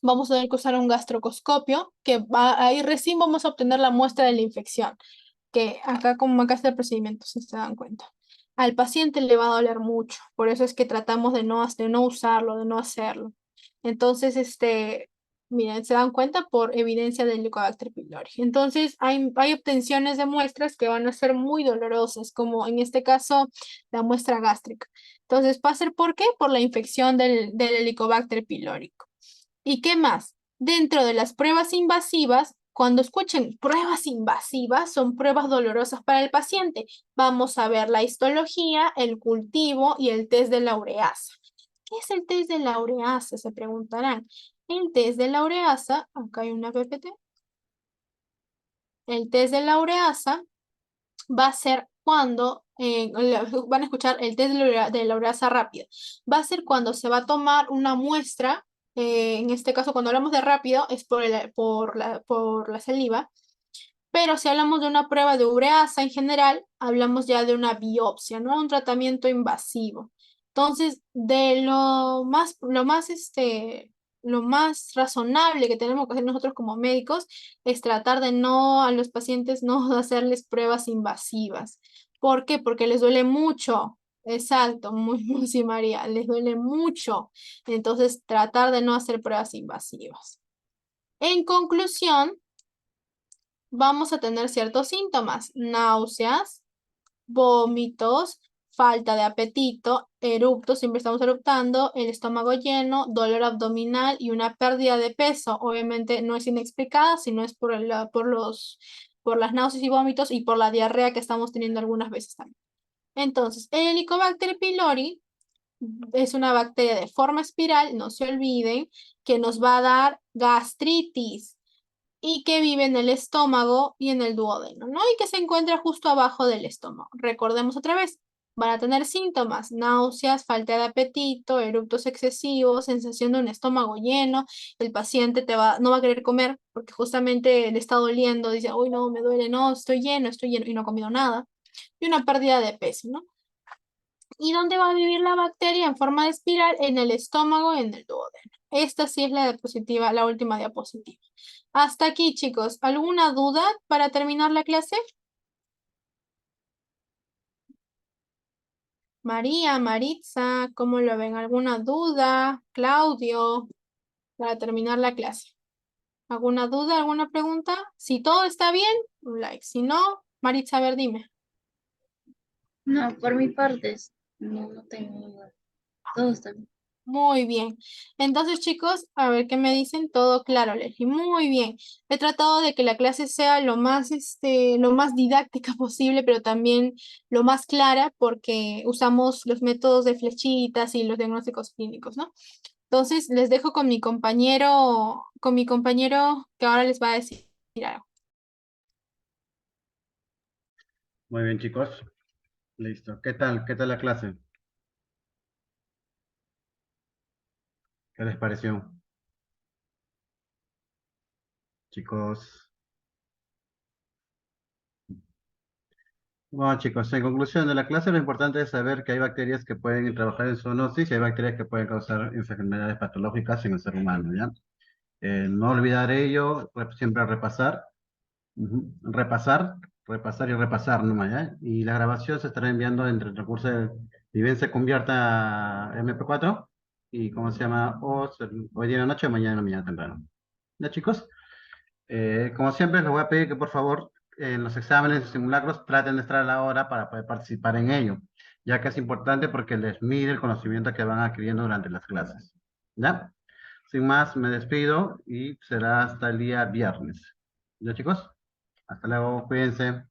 vamos a tener que usar un gastroscopio, que ahí recién vamos a obtener la muestra de la infección, que acá como acá está el procedimiento, si se dan cuenta. Al paciente le va a doler mucho, por eso es que tratamos de no usarlo, de no hacerlo. Entonces, miren, se dan cuenta por evidencia del Helicobacter pylori. Entonces, hay obtenciones de muestras que van a ser muy dolorosas, como en este caso, la muestra gástrica. Entonces, ¿va a ser por qué? Por la infección del Helicobacter pylori. ¿Y qué más? Dentro de las pruebas invasivas, cuando escuchen pruebas invasivas, son pruebas dolorosas para el paciente. Vamos a ver la histología, el cultivo y el test de la ureasa. ¿Qué es el test de la ureasa? Se preguntarán. El test de la ureasa, acá hay una PPT. El test de la ureasa va a ser cuando, van a escuchar el test de la ureasa rápida. Va a ser cuando se va a tomar una muestra, en este caso cuando hablamos de rápido es por la saliva, pero si hablamos de una prueba de ureasa en general, hablamos ya de una biopsia, ¿no? Un tratamiento invasivo. Entonces, de lo más razonable que tenemos que hacer nosotros como médicos es tratar de no a los pacientes no hacerles pruebas invasivas. ¿Por qué? Porque les duele mucho. Exacto, muy, sí, María, les duele mucho. Entonces, tratar de no hacer pruebas invasivas. En conclusión, vamos a tener ciertos síntomas: náuseas, vómitos, falta de apetito, eructos, siempre estamos eructando, el estómago lleno, dolor abdominal y una pérdida de peso. Obviamente no es inexplicada, sino es por las náuseas y vómitos y por la diarrea que estamos teniendo algunas veces también. Entonces, el Helicobacter pylori es una bacteria de forma espiral, no se olviden, que nos va a dar gastritis y que vive en el estómago y en el duodeno, ¿no? Y que se encuentra justo abajo del estómago. Recordemos otra vez, van a tener síntomas: náuseas, falta de apetito, eructos excesivos, sensación de un estómago lleno, el paciente no va a querer comer porque justamente le está doliendo, dice, uy, no, me duele, no, estoy lleno, y no ha comido nada, y una pérdida de peso, ¿no? ¿Y dónde va a vivir la bacteria en forma de espiral? En el estómago, en el duodeno. Esta sí es la diapositiva, la última diapositiva. Hasta aquí, chicos. ¿Alguna duda para terminar la clase? María, Maritza, ¿cómo lo ven? ¿Alguna duda? Claudio, para terminar la clase. ¿Alguna duda, alguna pregunta? Si todo está bien, un like. Si no, Maritza, a ver, dime. No, por mi parte, no tengo nada. Todo está bien. Muy bien. Entonces, chicos, a ver qué me dicen. Todo claro, Leslie. Muy bien. He tratado de que la clase sea lo más didáctica posible, pero también lo más clara, porque usamos los métodos de flechitas y los diagnósticos clínicos, ¿no? Entonces, les dejo con mi compañero que ahora les va a decir algo. Muy bien, chicos. Listo. ¿Qué tal? ¿Qué tal la clase? ¿Qué les pareció? Chicos. Bueno, chicos, en conclusión de la clase, lo importante es saber que hay bacterias que pueden trabajar en zoonosis y hay bacterias que pueden causar enfermedades patológicas en el ser humano, ¿ya? No olvidar ello, siempre repasar, repasar, repasar y repasar nomás, ¿ya? Y la grabación se estará enviando entre el transcurso de, si bien se convierta a MP4 y, ¿cómo se llama? Hoy día en la noche o mañana en la mañana temprano. ¿Ya, chicos? Como siempre, les voy a pedir que por favor en los exámenes y simulacros traten de estar a la hora para poder participar en ello, ya que es importante porque les mide el conocimiento que van adquiriendo durante las clases. ¿Ya? Sin más, me despido y será hasta el día viernes. ¿Ya, chicos? Hasta luego, cuídense.